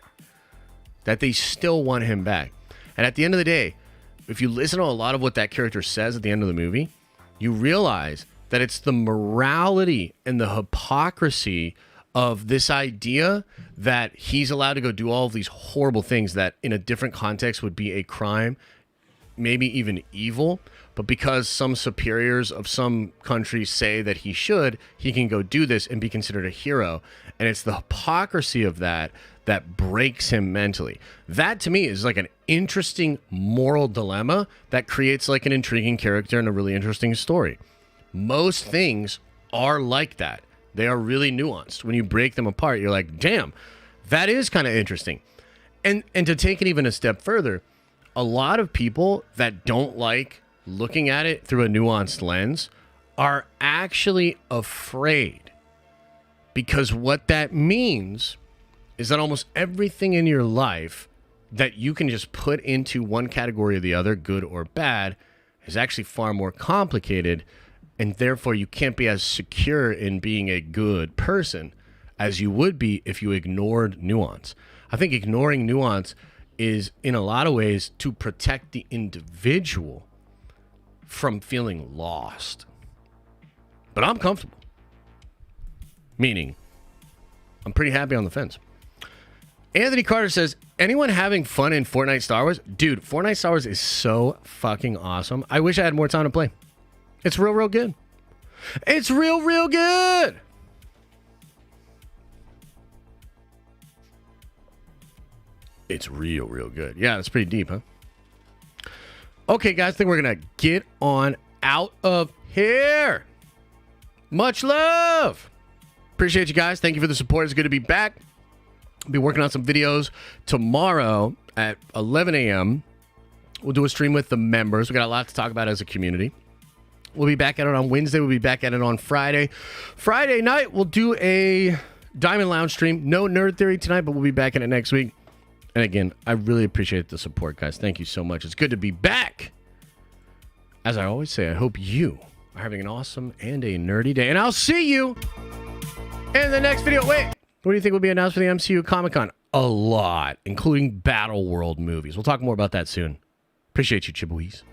that they still want him back. And at the end of the day, if you listen to a lot of what that character says at the end of the movie, you realize that it's the morality and the hypocrisy of this idea that he's allowed to go do all of these horrible things that in a different context would be a crime, maybe even evil. But because some superiors of some countries say that he should, he can go do this and be considered a hero. And it's the hypocrisy of that breaks him mentally. That to me is like an interesting moral dilemma that creates like an intriguing character and a really interesting story. Most things are like that. They are really nuanced. When you break them apart, you're like, damn, that is kind of interesting. And to take it even a step further, a lot of people that don't like looking at it through a nuanced lens are actually afraid, because what that means is that almost everything in your life that you can just put into one category or the other, good or bad, is actually far more complicated, and therefore you can't be as secure in being a good person as you would be if you ignored nuance. I think ignoring nuance is in a lot of ways to protect the individual from feeling lost. But I'm comfortable. Meaning, I'm pretty happy on the fence. Anthony Carter says, anyone having fun in Fortnite Star Wars? Dude, Fortnite Star Wars is so fucking awesome. I wish I had more time to play. It's real, real good. It's real, real good. It's real, real good. Yeah, that's pretty deep, huh? Okay, guys, I think we're going to get on out of here. Much love. Appreciate you guys. Thank you for the support. It's good to be back. I'll be working on some videos tomorrow at 11 a.m. We'll do a stream with the members. We got a lot to talk about as a community. We'll be back at it on Wednesday. We'll be back at it on Friday. Friday night, we'll do a Diamond Lounge stream. No Nerd Theory tonight, but we'll be back in it next week. And again, I really appreciate the support, guys. Thank you so much. It's good to be back. As I always say, I hope you are having an awesome and a nerdy day. And I'll see you in the next video. Wait, what do you think will be announced for the MCU Comic-Con? A lot, including Battle World movies. We'll talk more about that soon. Appreciate you, Chibouis.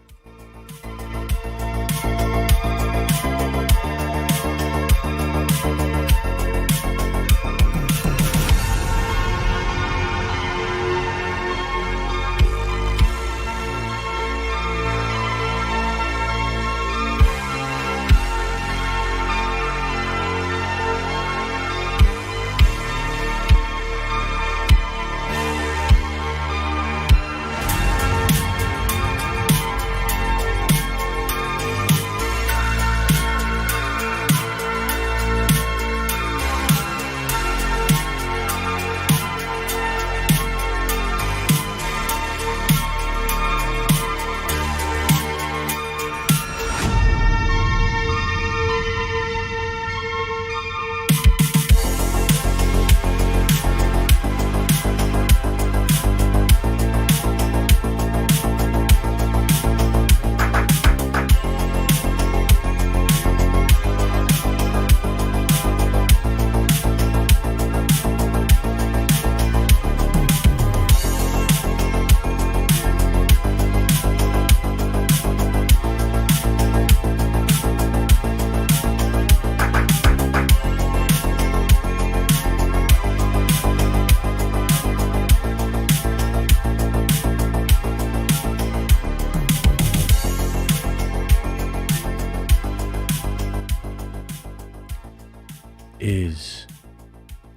Is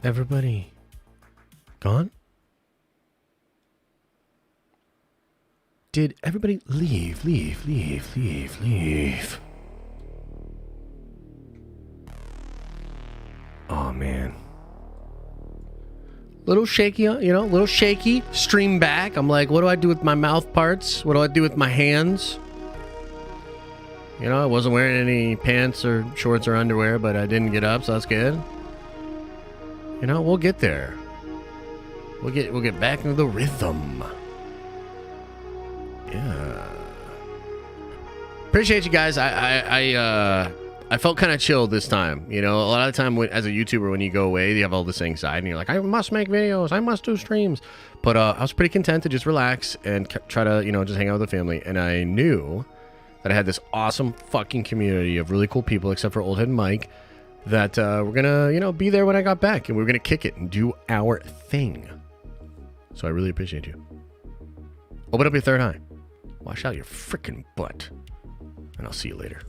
everybody gone? Did everybody leave? Oh, man. Little shaky, little shaky. Stream back. I'm like, what do I do with my mouth parts? What do I do with my hands? I wasn't wearing any pants or shorts or underwear, but I didn't get up, so that's good. We'll get there. We'll get back into the rhythm. Yeah. Appreciate you guys. I felt kind of chilled this time. A lot of the time as a YouTuber, when you go away, you have all this anxiety and you're like, I must make videos, I must do streams. But I was pretty content to just relax and try to, just hang out with the family. And I knew that I had this awesome fucking community of really cool people, except for Old Head Mike, that we're gonna, be there when I got back, and we're gonna kick it and do our thing. So I really appreciate you. Open up your third eye. Wash out your freaking butt. And I'll see you later.